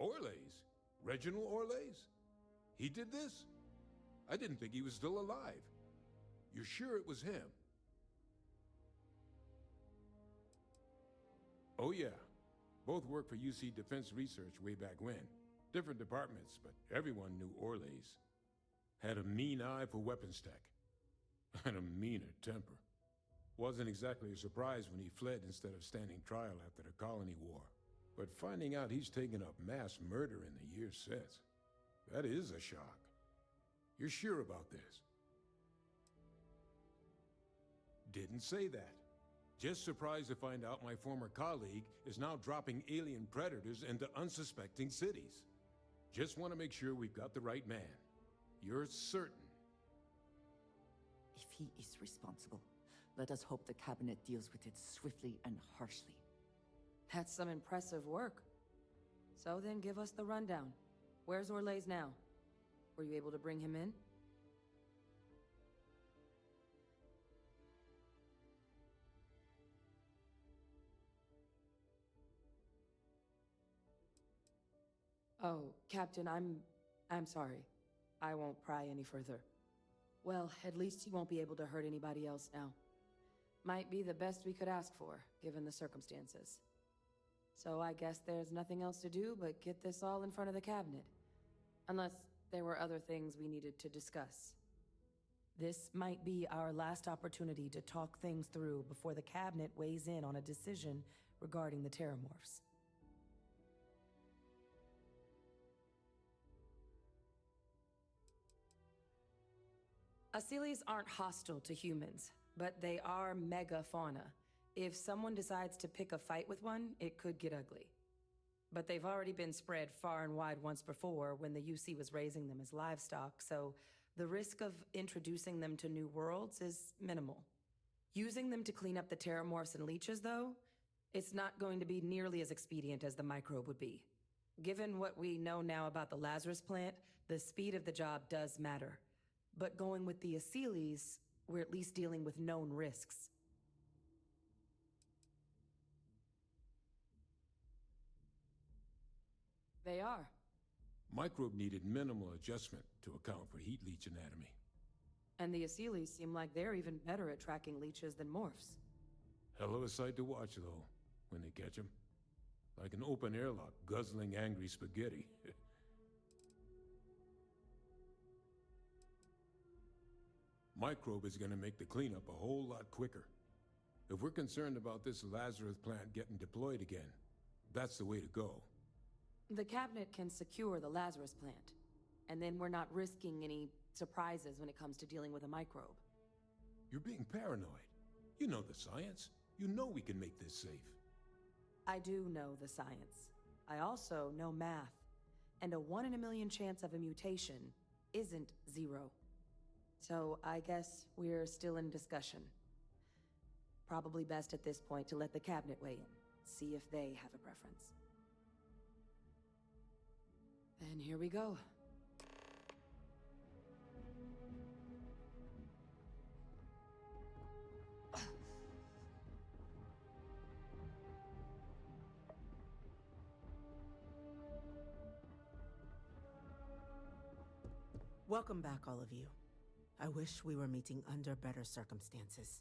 Orlez? Reginald Orlez? He did this? I didn't think he was still alive. You're sure it was him? Oh yeah. Both worked for UC Defense Research way back when. Different departments, but everyone knew Orlays. Had a mean eye for weapons tech. And a meaner temper. Wasn't exactly a surprise when he fled instead of standing trial after the Colony War. But finding out he's taken up mass murder in the years since, that is a shock. You're sure about this? Didn't say that. Just surprised to find out my former colleague is now dropping alien predators into unsuspecting cities. Just want to make sure we've got the right man. You're certain? If he is responsible, let us hope the cabinet deals with it swiftly and harshly. That's some impressive work. So then give us the rundown. Where's Orlays now? Were you able to bring him in? Oh, Captain, I'm sorry. I won't pry any further. Well, at least he won't be able to hurt anybody else now. Might be the best we could ask for, given the circumstances. So I guess there's nothing else to do but get this all in front of the cabinet. Unless there were other things we needed to discuss. This might be our last opportunity to talk things through before the cabinet weighs in on a decision regarding the Terramorphs. Asylees aren't hostile to humans, but they are megafauna. If someone decides to pick a fight with one, it could get ugly. But they've already been spread far and wide once before when the UC was raising them as livestock, so the risk of introducing them to new worlds is minimal. Using them to clean up the Terramorphs and leeches, though, it's not going to be nearly as expedient as the microbe would be. Given what we know now about the Lazarus plant, the speed of the job does matter. But going with the Asylees, we're at least dealing with known risks. They are. Microbe needed minimal adjustment to account for heat leech anatomy. And the Asylees seem like they're even better at tracking leeches than morphs. Hell of a sight to watch, though, when they catch them. Like an open airlock guzzling angry spaghetti. Microbe is gonna make the cleanup a whole lot quicker. If we're concerned about this Lazarus plant getting deployed again, that's the way to go. The cabinet can secure the Lazarus plant, and then we're not risking any surprises when it comes to dealing with a microbe. You're being paranoid. You know the science. You know we can make this safe. I do know the science. I also know math. And a 1 in a million chance of a mutation isn't 0. So I guess we're still in discussion. Probably best at this point to let the cabinet weigh in, see if they have a preference. And here we go. Welcome back, all of you. I wish we were meeting under better circumstances.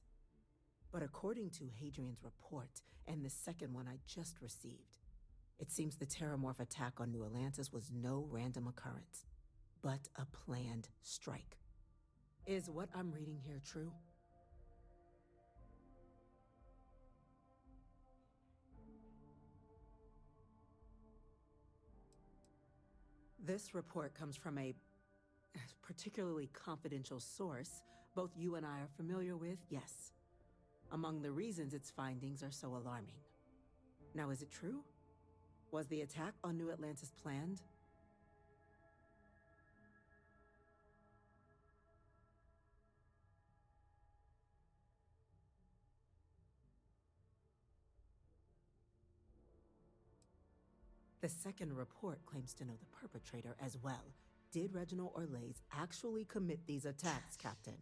But according to Hadrian's report, and the second one I just received, it seems the Terramorph attack on New Atlantis was no random occurrence, but a planned strike. Is what I'm reading here true? This report comes from a particularly confidential source both you and I are familiar with, yes. Among the reasons its findings are so alarming. Now, is it true? Was the attack on New Atlantis planned? The second report claims to know the perpetrator as well. Did Reginald Orlays actually commit these attacks, Captain?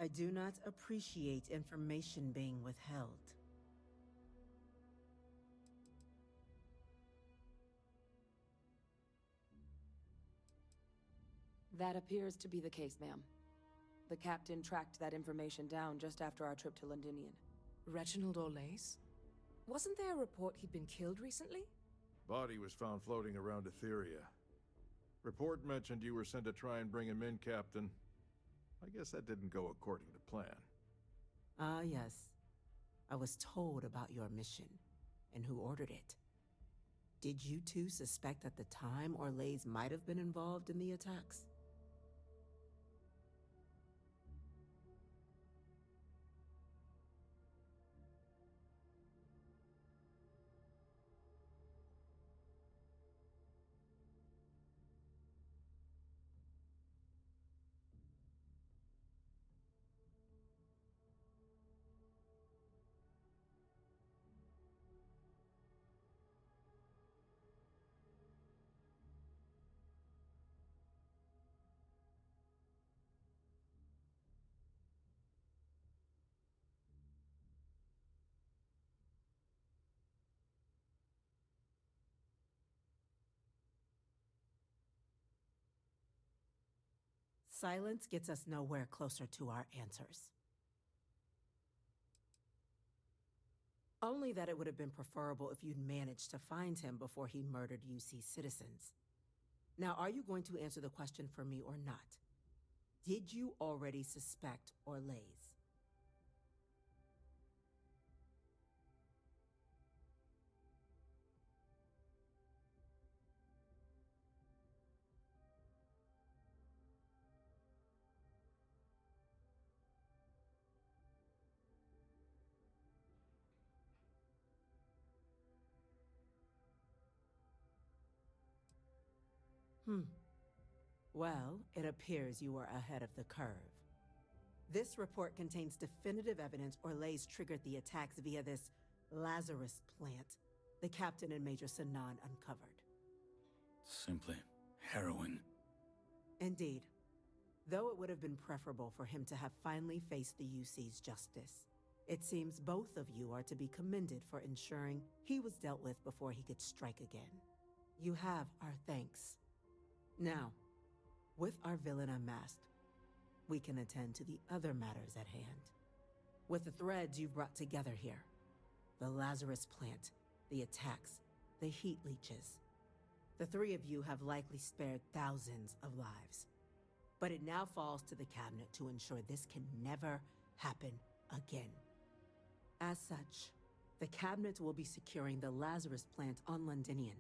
I do not appreciate information being withheld. That appears to be the case, ma'am. The captain tracked that information down just after our trip to Londinian. Reginald Olace? Wasn't there a report he'd been killed recently? Body was found floating around Etheria. Report mentioned you were sent to try and bring him in, Captain. I guess that didn't go according to plan. Ah, yes. I was told about your mission and who ordered it. Did you two suspect at the time Orlays might have been involved in the attacks? Silence gets us nowhere closer to our answers. Only that it would have been preferable if you'd managed to find him before he murdered UC citizens. Now, are you going to answer the question for me or not? Did you already suspect Orlays? Well, it appears you were ahead of the curve. This report contains definitive evidence Orlays triggered the attacks via this Lazarus plant the captain and Major Sanan uncovered. Simply harrowing. Indeed. Though it would have been preferable for him to have finally faced the UC's justice, it seems both of you are to be commended for ensuring he was dealt with before he could strike again. You have our thanks. Now, with our villain unmasked, we can attend to the other matters at hand. With the threads you've brought together here, the Lazarus plant, the attacks, the heat leeches, the three of you have likely spared thousands of lives. But it now falls to the cabinet to ensure this can never happen again. As such, the cabinet will be securing the Lazarus plant on Londinian.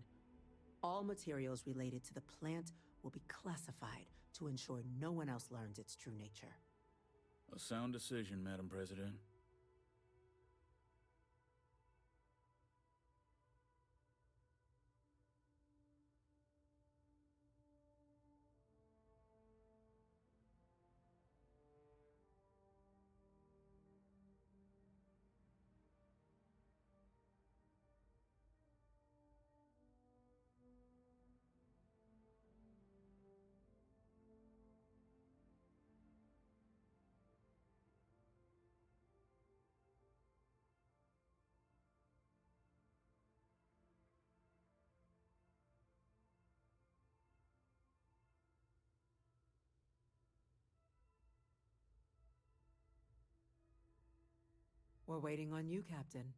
All materials related to the plant will be classified to ensure no one else learns its true nature. A sound decision, Madam President. We're waiting on you, Captain.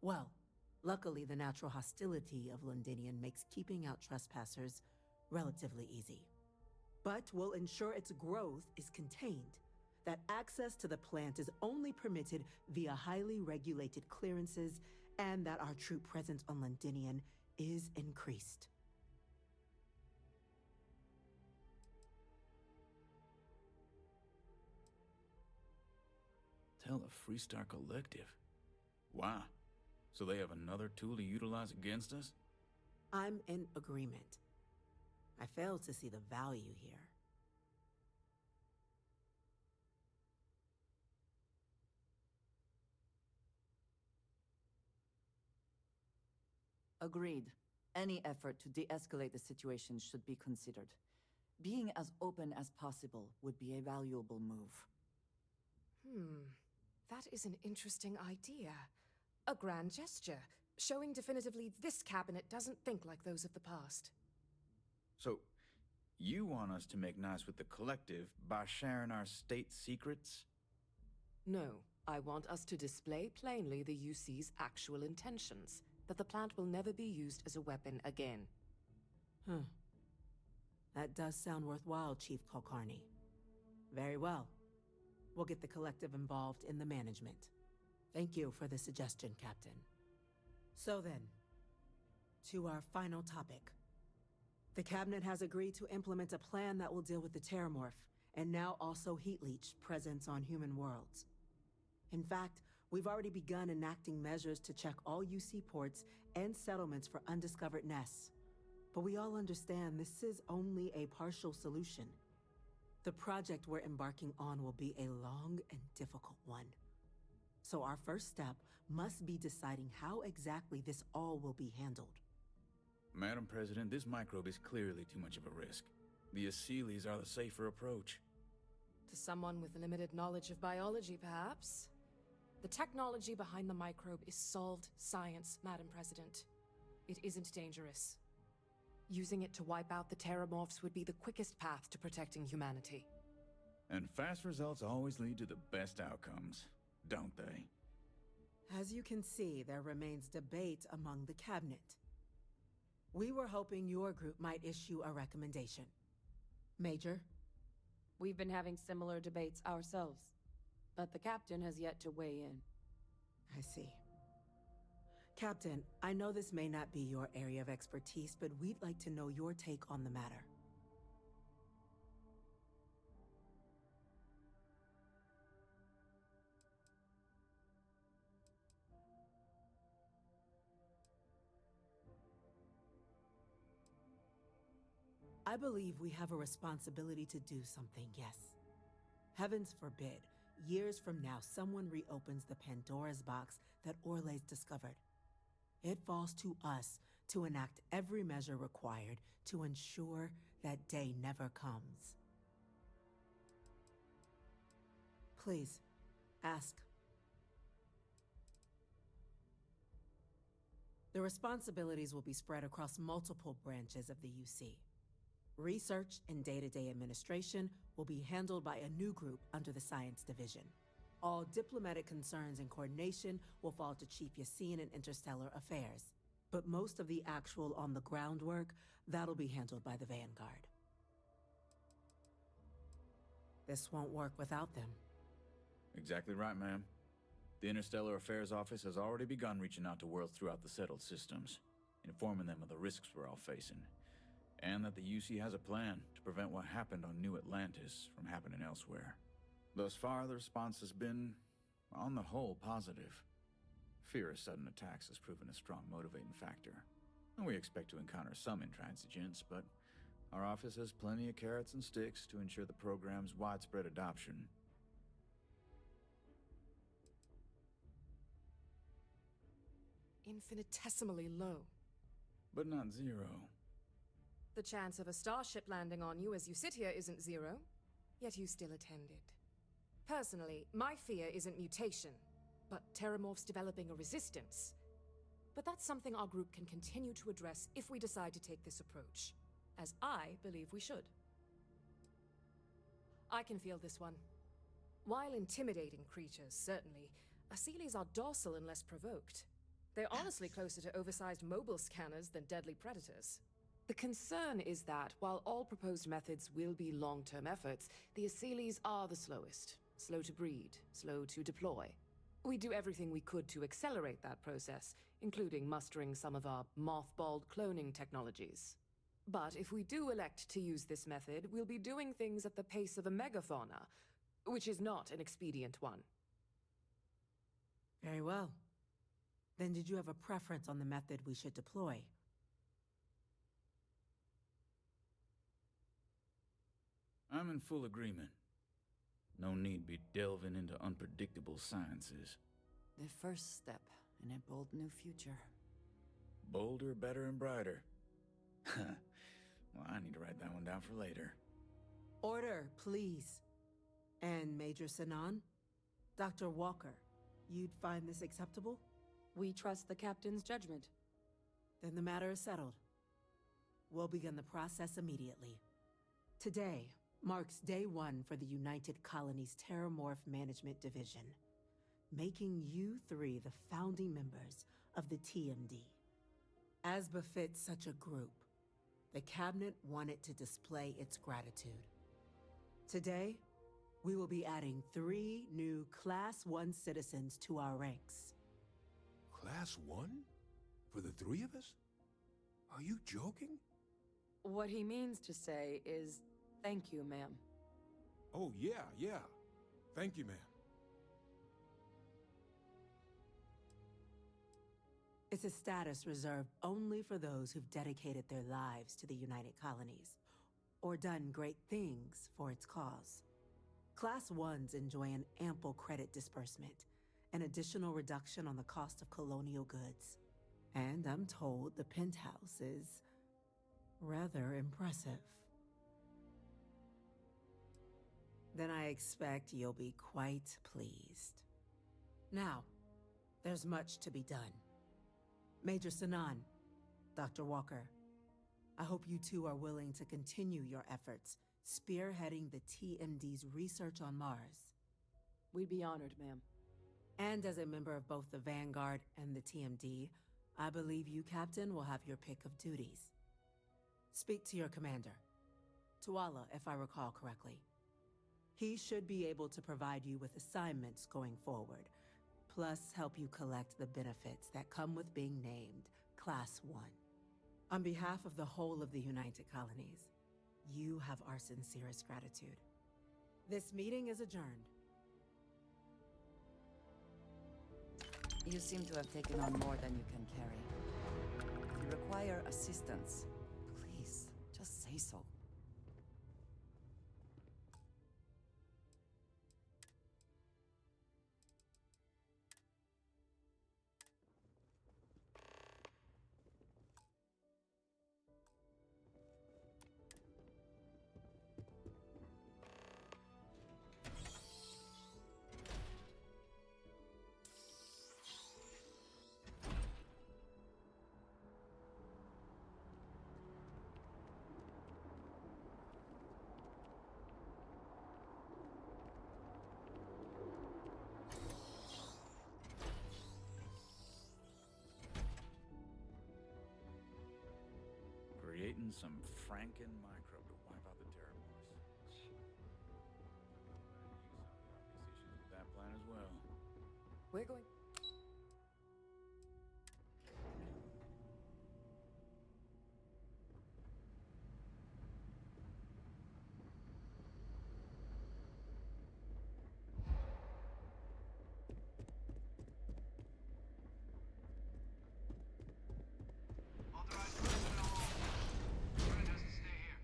Well, luckily the natural hostility of Londinian makes keeping out trespassers relatively easy. But we'll ensure its growth is contained, that access to the plant is only permitted via highly regulated clearances, and that our troop presence on Londinian is increased. tell a Freestar collective. Wow. So they have another tool to utilize against us? I'm in agreement. I fail to see the value here. Agreed. Any effort to de-escalate the situation should be considered. Being as open as possible would be a valuable move. That is an interesting idea. A grand gesture, showing definitively this cabinet doesn't think like those of the past. So, you want us to make nice with the collective by sharing our state secrets? No, I want us to display plainly the UC's actual intentions, that the plant will never be used as a weapon again. That does sound worthwhile, Chief Kulkarni. Very well. We'll get the collective involved in the management. Thank you for the suggestion, Captain. So then, to our final topic. The Cabinet has agreed to implement a plan that will deal with the Terramorph, and now also Heat Leech presence on human worlds. In fact, we've already begun enacting measures to check all UC ports and settlements for undiscovered nests. But we all understand this is only a partial solution. The project we're embarking on will be a long and difficult one. So our first step must be deciding how exactly this all will be handled. Madam President, this microbe is clearly too much of a risk. The Aseles are the safer approach. To someone with limited knowledge of biology, perhaps? The technology behind the microbe is solved science, Madam President. It isn't dangerous. Using it to wipe out the Terramorphs would be the quickest path to protecting humanity. And fast results always lead to the best outcomes, don't they? As you can see, there remains debate among the Cabinet. We were hoping your group might issue a recommendation. Major? We've been having similar debates ourselves, but the captain has yet to weigh in. I see. Captain, I know this may not be your area of expertise, but we'd like to know your take on the matter. I believe we have a responsibility to do something, yes. Heavens forbid, years from now, someone reopens the Pandora's box that Orle's discovered. It falls to us to enact every measure required to ensure that day never comes. Please, ask. The responsibilities will be spread across multiple branches of the UC. Research and day-to-day administration will be handled by a new group under the Science Division. All diplomatic concerns and coordination will fall to Chief Yassine and Interstellar Affairs. But most of the actual on-the-ground work, that'll be handled by the Vanguard. This won't work without them. Exactly right, ma'am. The Interstellar Affairs Office has already begun reaching out to worlds throughout the settled systems, informing them of the risks we're all facing, and that the UC has a plan to prevent what happened on New Atlantis from happening elsewhere. Thus far, the response has been, on the whole, positive. Fear of sudden attacks has proven a strong motivating factor, and we expect to encounter some intransigence, but our office has plenty of carrots and sticks to ensure the program's widespread adoption. Infinitesimally low. But not zero. The chance of a starship landing on you as you sit here isn't zero, yet you still attended. Personally, my fear isn't mutation, but Terramorphs developing a resistance. But that's something our group can continue to address if we decide to take this approach, as I believe we should. I can feel this one. While intimidating creatures, certainly, Aseles are docile unless provoked. They're honestly closer to oversized mobile scanners than deadly predators. The concern is that, while all proposed methods will be long-term efforts, the Aseles are the slowest. Slow to breed, slow to deploy. We do everything we could to accelerate that process, including mustering some of our mothballed cloning technologies. But if we do elect to use this method, we'll be doing things at the pace of a megafauna, which is not an expedient one. Very well. Then did you have a preference on the method we should deploy? I'm in full agreement. No need be delving into unpredictable sciences. The first step in a bold new future. Bolder, better, and brighter. Well, I need to write that one down for later. Order, please. And Major Sinan? Dr. Walker, you'd find this acceptable? We trust the captain's judgment. Then the matter is settled. We'll begin the process immediately. Today marks day one for the United Colonies Terramorph Management Division, making you three the founding members of the TMD. As befits such a group, the Cabinet wanted to display its gratitude. Today, we will be adding 3 new Class 1 citizens to our ranks. Class 1? For the 3 of us? Are you joking? What he means to say is, thank you, ma'am. Oh, yeah. Thank you, ma'am. It's a status reserved only for those who've dedicated their lives to the United Colonies, or done great things for its cause. Class 1s enjoy an ample credit disbursement, an additional reduction on the cost of colonial goods. And I'm told the penthouse is rather impressive. Then I expect you'll be quite pleased. Now, there's much to be done. Major Sinan, Dr. Walker, I hope you two are willing to continue your efforts spearheading the TMD's research on Mars. We'd be honored, ma'am. And as a member of both the Vanguard and the TMD, I believe you, Captain, will have your pick of duties. Speak to your commander, Tuala, if I recall correctly. He should be able to provide you with assignments going forward, plus help you collect the benefits that come with being named Class 1. On behalf of the whole of the United Colonies, you have our sincerest gratitude. This meeting is adjourned. You seem to have taken on more than you can carry. If you require assistance, please, just say so. Creating some Franken microbe to wipe out the Terramorphs. Use some obvious issues with that plan as well. We're going... Authorized personnel only. Unit has to stay here.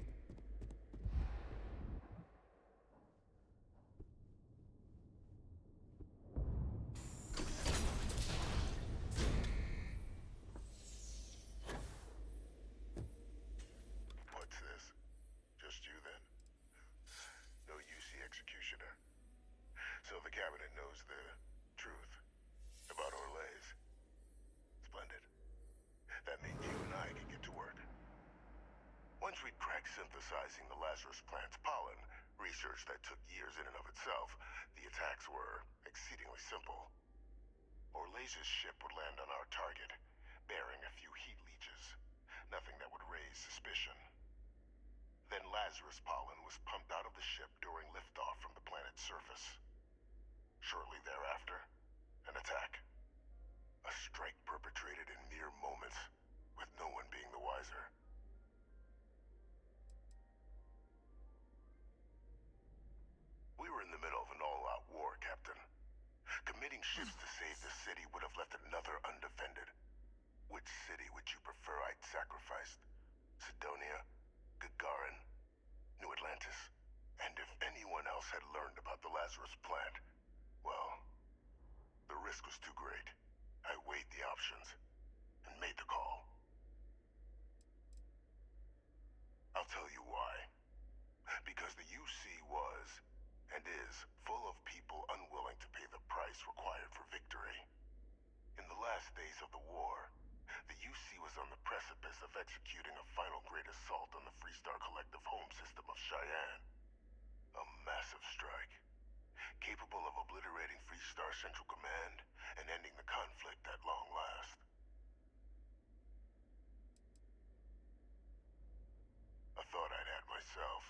What's this? Just you then? No UC executioner. So the cabinet knows the truth about Orlays. Splendid. That means you and I can get to work. Once we'd cracked synthesizing the Lazarus plant's pollen, research that took years in and of itself, the attacks were exceedingly simple. Orlays' ship would land on our target, bearing a few heat leeches. Nothing that would raise suspicion. Then Lazarus pollen was pumped out of the ship during liftoff from the planet's surface. Shortly thereafter, an attack. A strike perpetrated in mere moments, with no one being the wiser. We were in the middle of an all-out war, Captain. Committing ships to save the city would have left another undefended. Which city would you prefer I'd sacrificed? Sidonia? Gagarin? New Atlantis? And if anyone else had learned about the Lazarus plant, well, the risk was too great. I weighed the options and made the call. I'll tell you why. Because the UC was, and is, full of people unwilling to pay the price required for victory. In the last days of the war, the UC was on the precipice of executing a final great assault on the Freestar Collective home system of Cheyenne. A massive strike, capable of obliterating Freestar Central Command and ending the conflict at long last. I thought I'd had myself,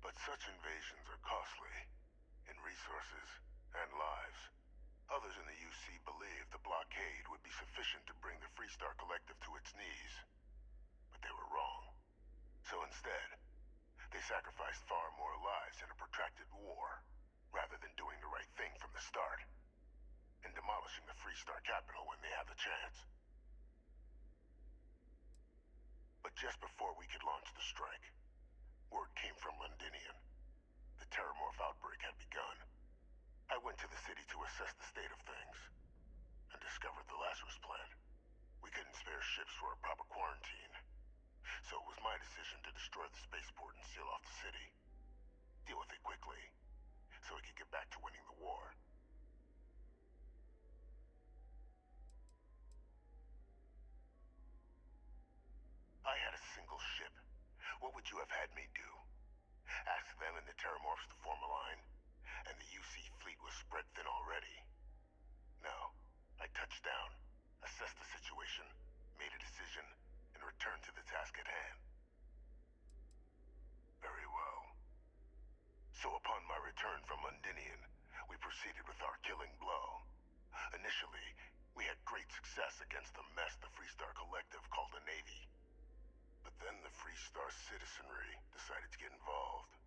but such invasions are costly, in resources and lives. Others in the UC believed the blockade would be sufficient to bring the Freestar Collective to its knees, but they were wrong. So instead, they sacrificed far more lives in a protracted war, rather than doing the right thing from the start, and demolishing the Freestar capital when they had the chance. But just before we could launch the strike, word came from Londinian. The Terramorph outbreak had begun. I went to the city to assess the state of things, and discovered the Lazarus plant. We couldn't spare ships for a proper quarantine, so it was my decision to destroy the spaceport and seal off the city. Deal with it quickly, so we could get back to winning the war. I had a single ship. What would you have had me do? Ask them and the Terramorphs to form a line, and the UC fleet was spread thin already. No, I touched down, assessed the situation, made a decision, and returned to the task at hand. Very well. So upon my return from Londinian, we proceeded with our killing blow. Initially, we had great success against the mess the Freestar Collective called a Navy. But then the Freestar citizenry decided to get involved.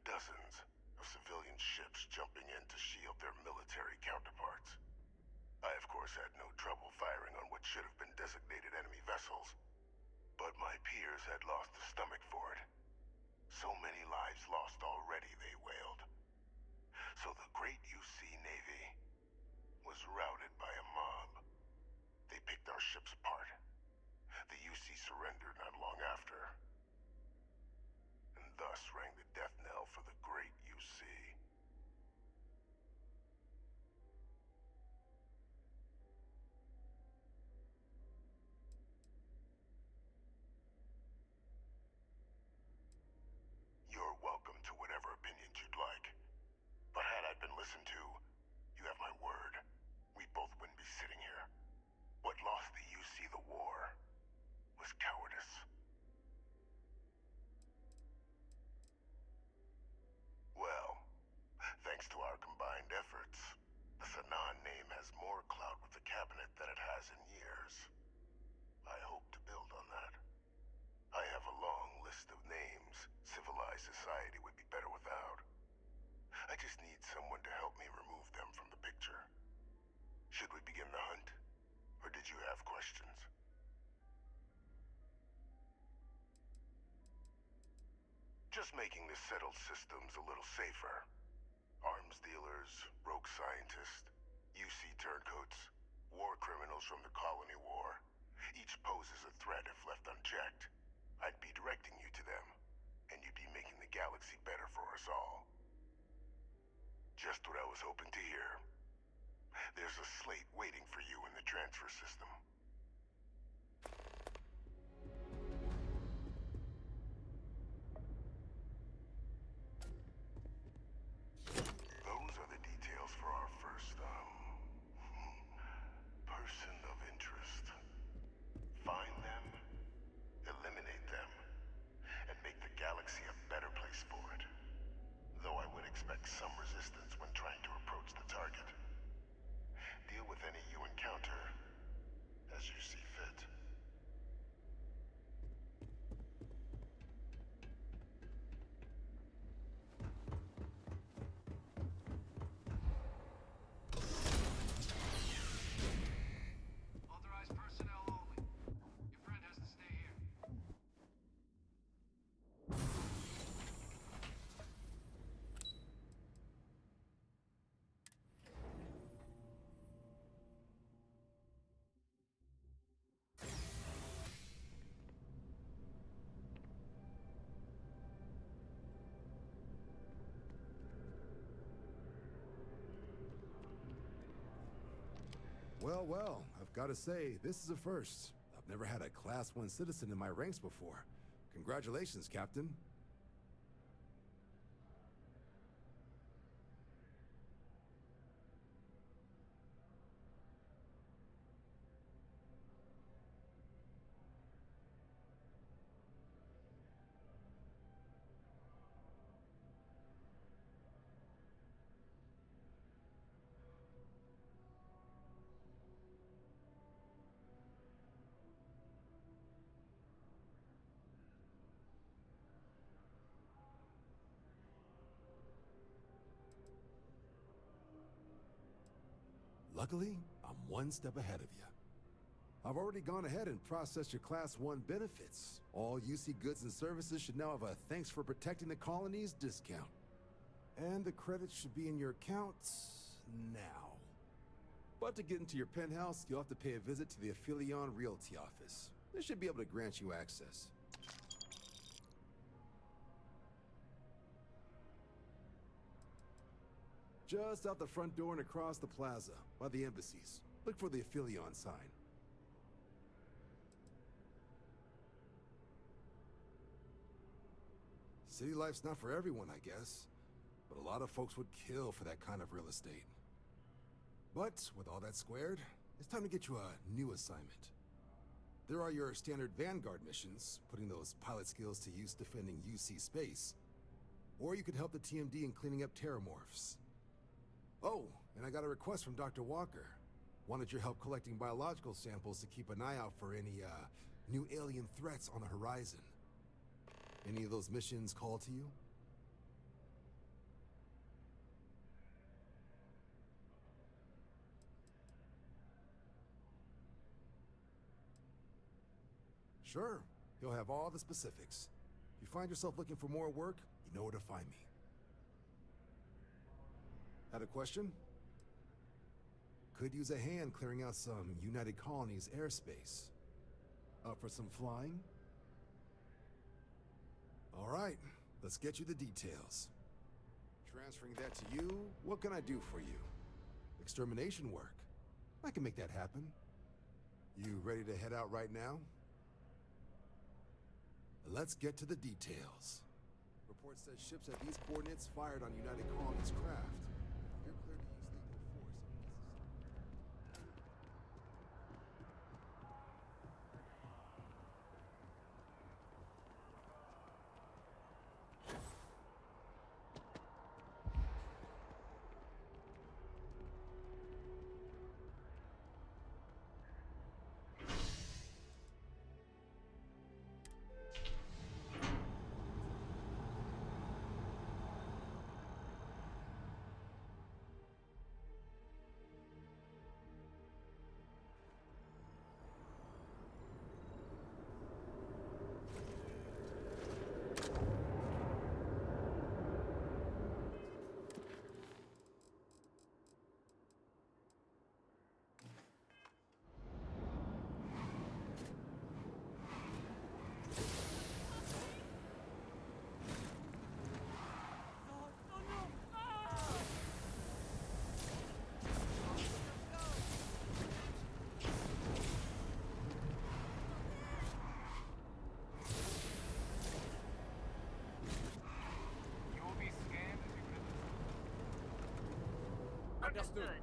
Dozens of civilian ships jumping in to shield their military counterparts. I, of course, had no trouble firing on what should have been designated enemy vessels. But my peers had lost the stomach for it. So many lives lost already, they wailed. So the great UC Navy was routed by a mob. They picked our ships apart. The UC surrendered not long after. And thus rang the death knell for the great UC. You're welcome to whatever opinions you'd like. But had I been listened to, you have my word, we both wouldn't be sitting here. What lost the UC the war was cowardice. Well, thanks to our combined efforts, the Sanan name has more clout with the cabinet than it has in years. I hope to build on that. I have a long list of names civilized society would be better without. I just need someone to help me remove them from the picture. Should we begin the hunt? Or did you have questions? Just making the settled systems a little safer. Arms dealers, rogue scientists, UC turncoats, war criminals from the colony war. Each poses a threat if left unchecked. I'd be directing you to them, and you'd be making the galaxy better for us all. Just what I was hoping to hear. There's a slate waiting for you in the transfer system. Those are the details for our first, person of interest. Find them, eliminate them, and make the galaxy a better place for it. Though I would expect some resistance when trying to approach the target. Deal with any you encounter Well, well, I've got to say, this is a first. I've never had a Class 1 citizen in my ranks before. Congratulations, Captain. Luckily, I'm one step ahead of you. I've already gone ahead and processed your Class 1 benefits. All UC goods and services should now have a thanks for protecting the colonies discount. And the credits should be in your accounts now. But to get into your penthouse, you'll have to pay a visit to the Aphelion Realty office. They should be able to grant you access. Just out the front door and across the plaza, by the embassies. Look for the Aphelion sign. City life's not for everyone, I guess. But a lot of folks would kill for that kind of real estate. But, with all that squared, it's time to get you a new assignment. There are your standard Vanguard missions, putting those pilot skills to use defending UC space. Or you could help the TMD in cleaning up terramorphs. Oh, and I got a request from Dr. Walker. Wanted your help collecting biological samples to keep an eye out for any, new alien threats on the horizon. Any of those missions call to you? Sure, he'll have all the specifics. If you find yourself looking for more work, you know where to find me. Had a question? Could use a hand clearing out some United Colonies airspace. Up for some flying? All right, let's get you the details. Transferring that to you, what can I do for you? Extermination work. I can make that happen. You ready to head out right now? Let's get to the details. Report says ships at these coordinates fired on United Colonies craft. You're clear to use lethal force if necessary. Understood.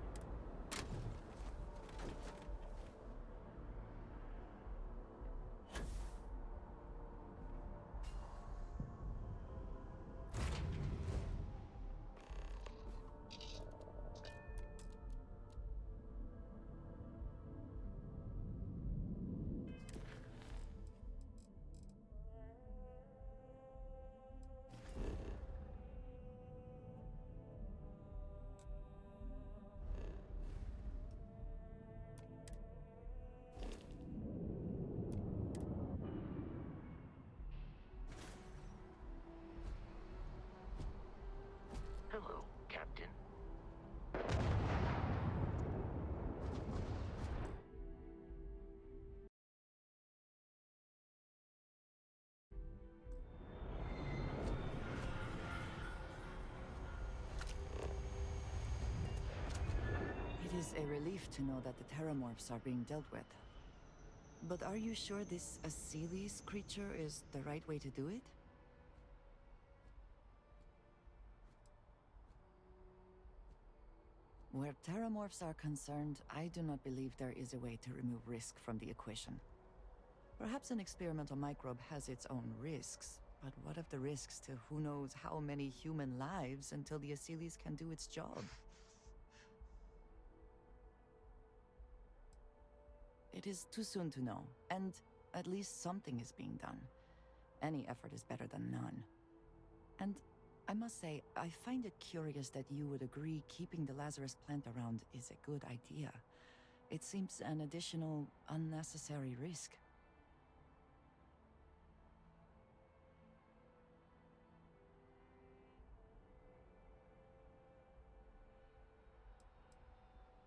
is a relief to know that the Terramorphs are being dealt with. But are you sure this Aseles creature is the right way to do it? Where Terramorphs are concerned, I do not believe there is a way to remove risk from the equation. Perhaps an experimental microbe has its own risks, but what of the risks to who knows how many human lives until the Aseles can do its job? It is too soon to know, and at least something is being done. Any effort is better than none. And I must say, I find it curious that you would agree keeping the Lazarus plant around is a good idea. It seems an additional, unnecessary risk.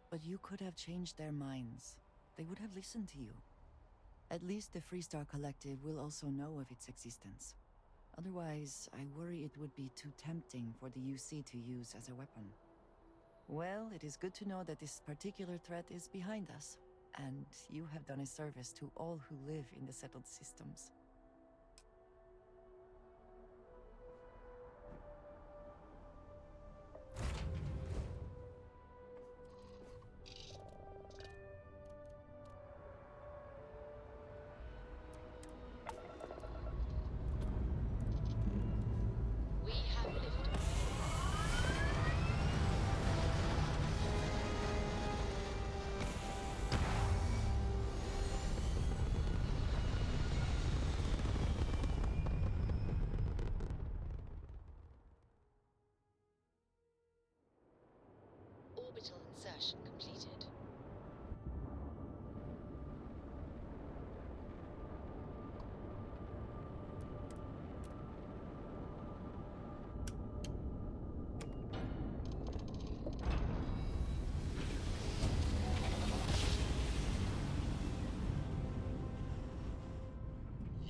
But you could have changed their minds. They would have listened to you. At least the Freestar Collective will also know of its existence. Otherwise, I worry it would be too tempting for the UC to use as a weapon. Well, it is good to know that this particular threat is behind us, and you have done a service to all who live in the settled systems. Orbital insertion completed.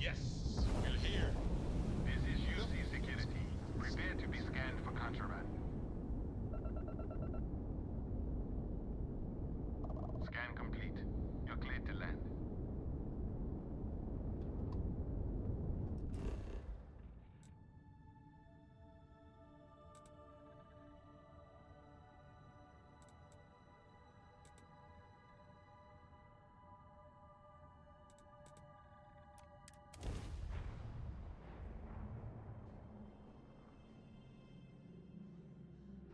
Yes, we're here. This is UC security. Prepare to be scanned for contraband. Scan complete. You're cleared to land.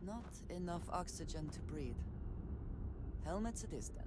Not enough oxygen to breathe. Helmets it is then.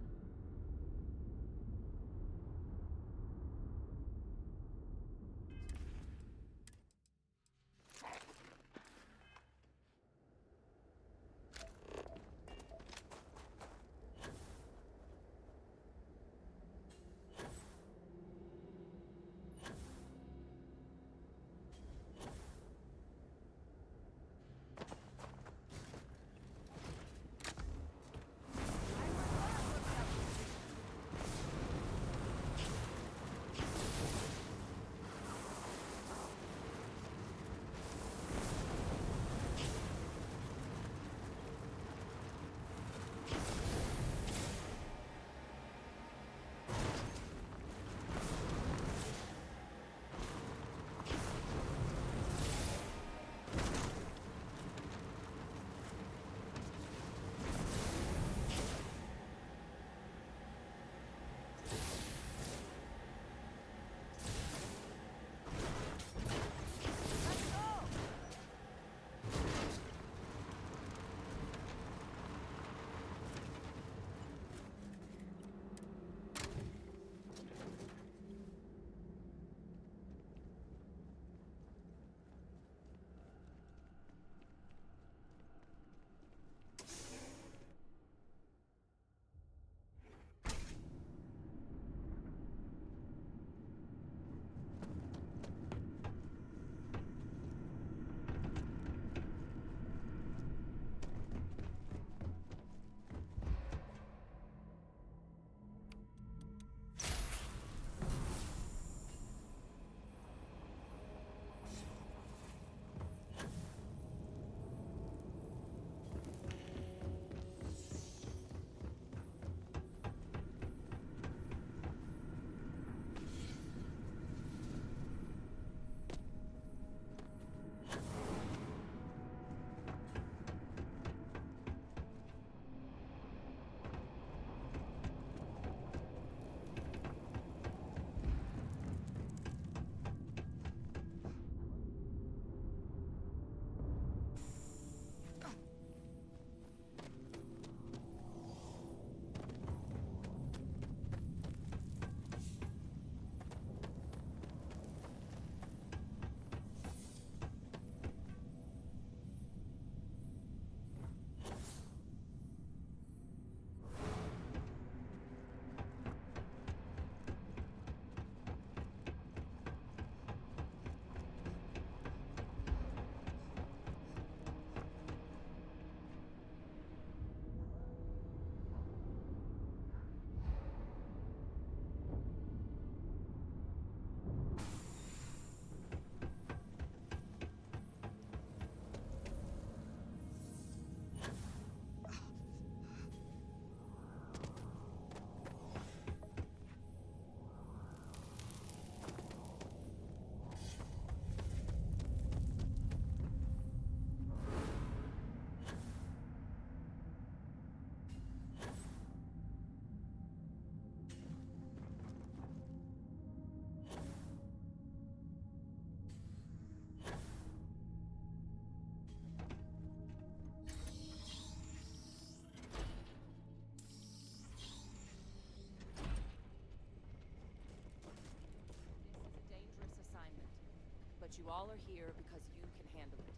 you all are here because you can handle it.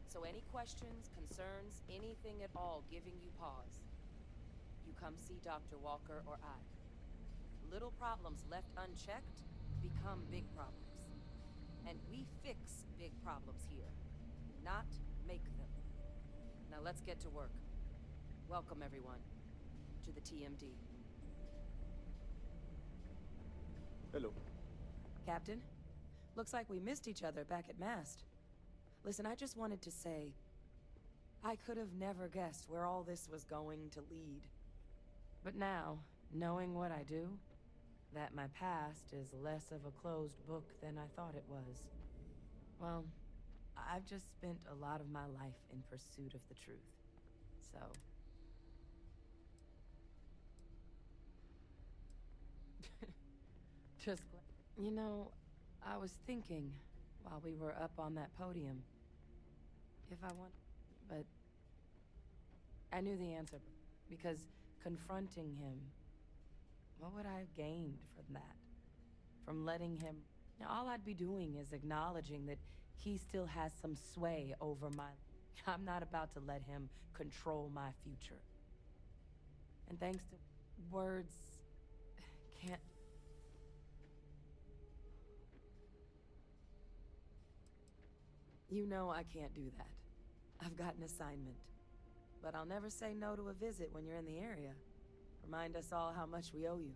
So any questions, concerns, anything at all giving you pause, you come see Dr. Walker or I. Little problems left unchecked become big problems. And we fix big problems here, not make them. Now let's get to work. Welcome, everyone, to the TMD. Hello. Captain, looks like we missed each other back at Mast. Listen, I just wanted to say, I could have never guessed where all this was going to lead. But now, knowing what I do, that my past is less of a closed book than I thought it was. Well, I've just spent a lot of my life in pursuit of the truth. So... just... You know, I was thinking, while we were up on that podium, if I want... But... I knew the answer, because confronting him... What would I have gained from that? From letting him... Now, all I'd be doing is acknowledging that he still has some sway over my... I'm not about to let him control my future. And thanks to... words... can't... You know I can't do that. I've got an assignment. But I'll never say no to a visit when you're in the area. Remind us all how much we owe you.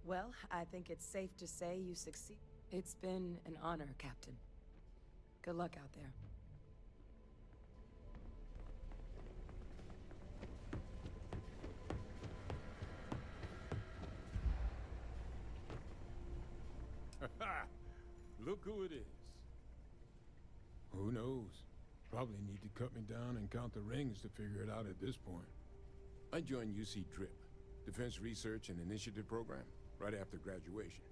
Well, I think it's safe to say you succeed. It's been an honor, Captain. Good luck out there. Look who it is. Who knows? Probably need to cut me down and count the rings to figure it out at this point. I joined UC DRIP, Defense Research and Initiative Program, right after graduation.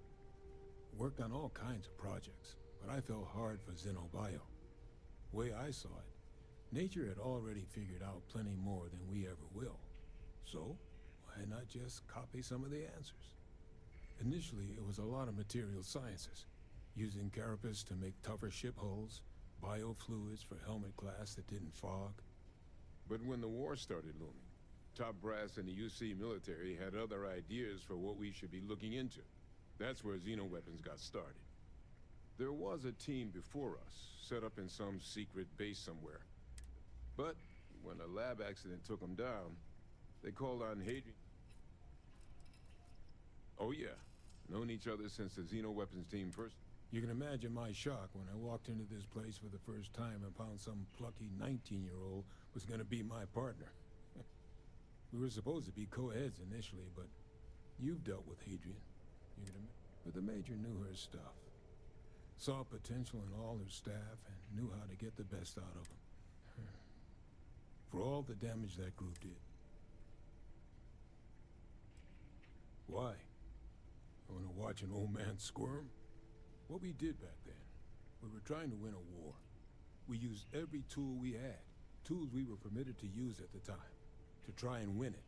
Worked on all kinds of projects, but I fell hard for Xenobio. Way I saw it, nature had already figured out plenty more than we ever will. So, why not just copy some of the answers? Initially, it was a lot of material sciences, using carapace to make tougher ship hulls, biofluids for helmet glass that didn't fog. But when the war started looming, top brass in the UC military had other ideas for what we should be looking into. That's where xenoweapons got started. There was a team before us, set up in some secret base somewhere. But when a lab accident took them down, they called on Hadrian. Oh yeah, known each other since the xenoweapons team first. You can imagine my shock when I walked into this place for the first time and found some plucky 19-year-old was gonna be my partner. We were supposed to be co-heads initially, but you've dealt with Hadrian. But the Major knew her stuff. Saw potential in all her staff and knew how to get the best out of them. For all the damage that group did. Why? You wanna watch an old man squirm? What we did back then, we were trying to win a war. We used every tool we had, tools we were permitted to use at the time, to try and win it.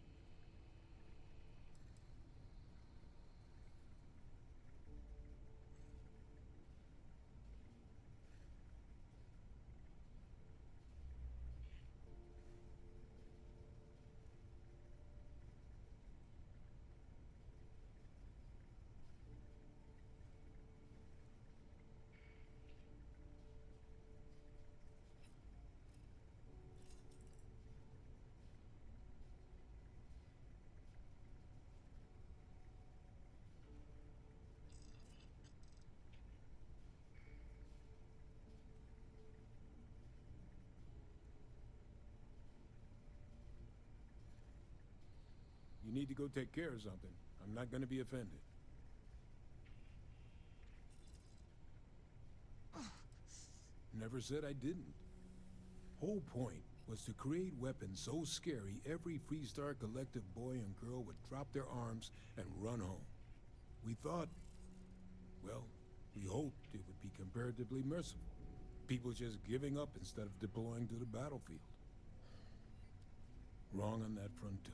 You need to go take care of something. I'm not gonna be offended. Never said I didn't. Whole point was to create weapons so scary every Freestar Collective boy and girl would drop their arms and run home. We thought, well, we hoped it would be comparatively merciful. People just giving up instead of deploying to the battlefield. Wrong on that front too.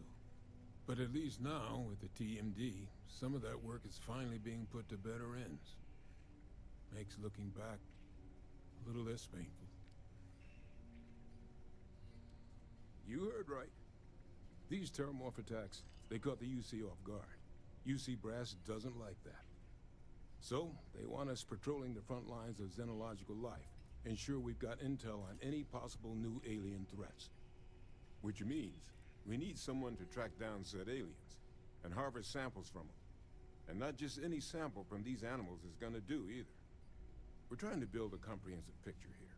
But at least now, with the TMD, some of that work is finally being put to better ends. Makes looking back a little less painful. You heard right. These terramorph attacks, they caught the UC off guard. UC Brass doesn't like that. So, they want us patrolling the front lines of xenological life, ensure we've got intel on any possible new alien threats. Which means, we need someone to track down said aliens, and harvest samples from them. And not just any sample from these animals is gonna do either. We're trying to build a comprehensive picture here,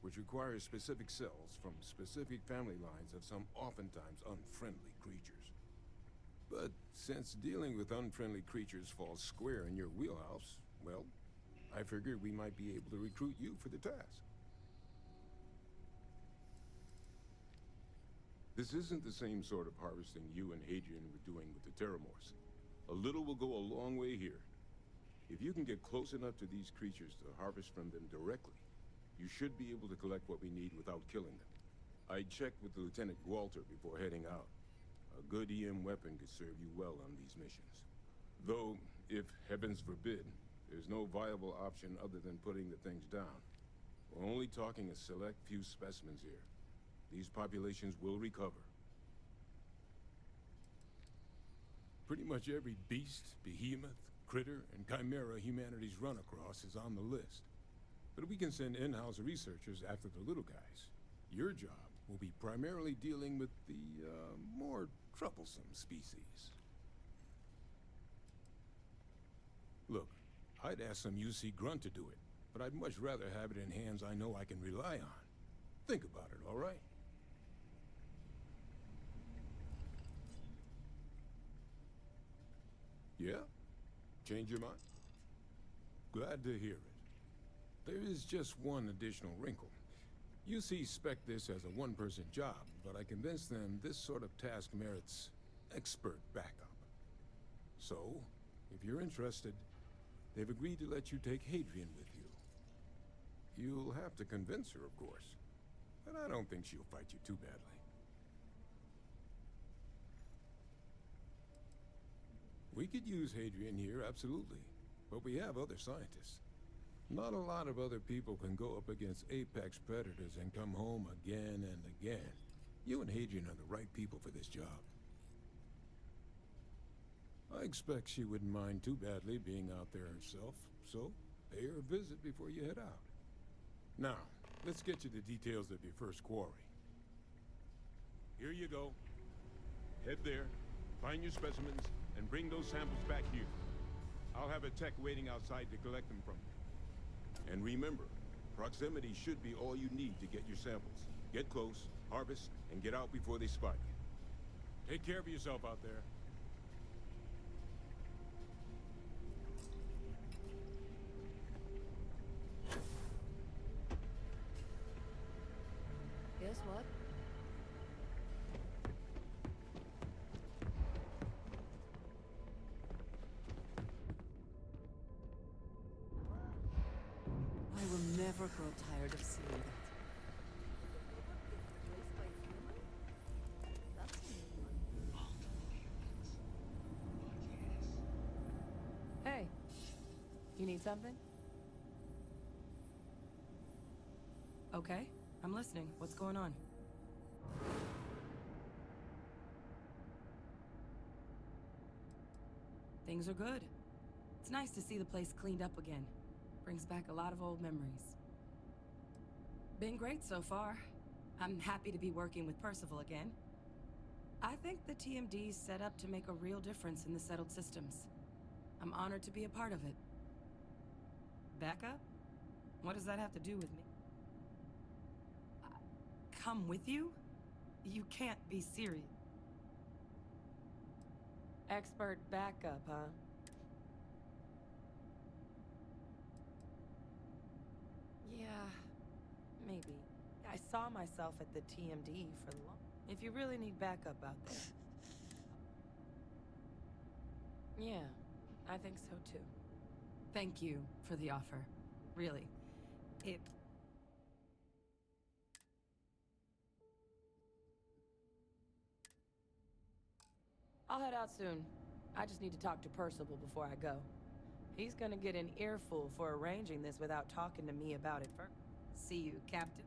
which requires specific cells from specific family lines of some oftentimes unfriendly creatures. But since dealing with unfriendly creatures falls square in your wheelhouse, well, I figured we might be able to recruit you for the task. This isn't the same sort of harvesting you and Hadrian were doing with the Terramorphs. A little will go a long way here. If you can get close enough to these creatures to harvest from them directly, you should be able to collect what we need without killing them. I checked with Lieutenant Walter before heading out. A good EM weapon could serve you well on these missions. Though, if heavens forbid, there's no viable option other than putting the things down. We're only talking a select few specimens here. These populations will recover. Pretty much every beast, behemoth, critter, and chimera humanity's run across is on the list. But we can send in-house researchers after the little guys. Your job will be primarily dealing with the, more troublesome species. Look, I'd ask some UC grunt to do it, but I'd much rather have it in hands I know I can rely on. Think about it, all right? Yeah? Change your mind? Glad to hear it. There is just one additional wrinkle. UC spec this as a one-person job, but I convinced them this sort of task merits expert backup. So, if you're interested, they've agreed to let you take Hadrian with you. You'll have to convince her, of course, but I don't think she'll fight you too badly. We could use Hadrian here, absolutely, but we have other scientists. Not a lot of other people can go up against apex predators and come home again and again. You and Hadrian are the right people for this job. I expect she wouldn't mind too badly being out there herself, so pay her a visit before you head out. Now, let's get you the details of your first quarry. Here you go. Head there, find your specimens, and bring those samples back here. I'll have a tech waiting outside to collect them from you. And remember, proximity should be all you need to get your samples. Get close, harvest, and get out before they spot you. Take care of yourself out there. Guess what? I will never grow tired of seeing that. Hey, you need something? Okay, I'm listening. What's going on? Things are good. It's nice to see the place cleaned up again. Brings back a lot of old memories. Been great so far. I'm happy to be working with Percival again. I think the TMD's set up to make a real difference in the settled systems. I'm honored to be a part of it. Backup? What does that have to do with me? Come with you? You can't be serious. Expert backup, huh? Yeah, maybe. I saw myself at the TMD for long. If you really need backup out there. Yeah, I think so too. Thank you for the offer. Really. I'll head out soon. I just need to talk to Percival before I go. He's gonna get an earful for arranging this without talking to me about it first. See you, Captain.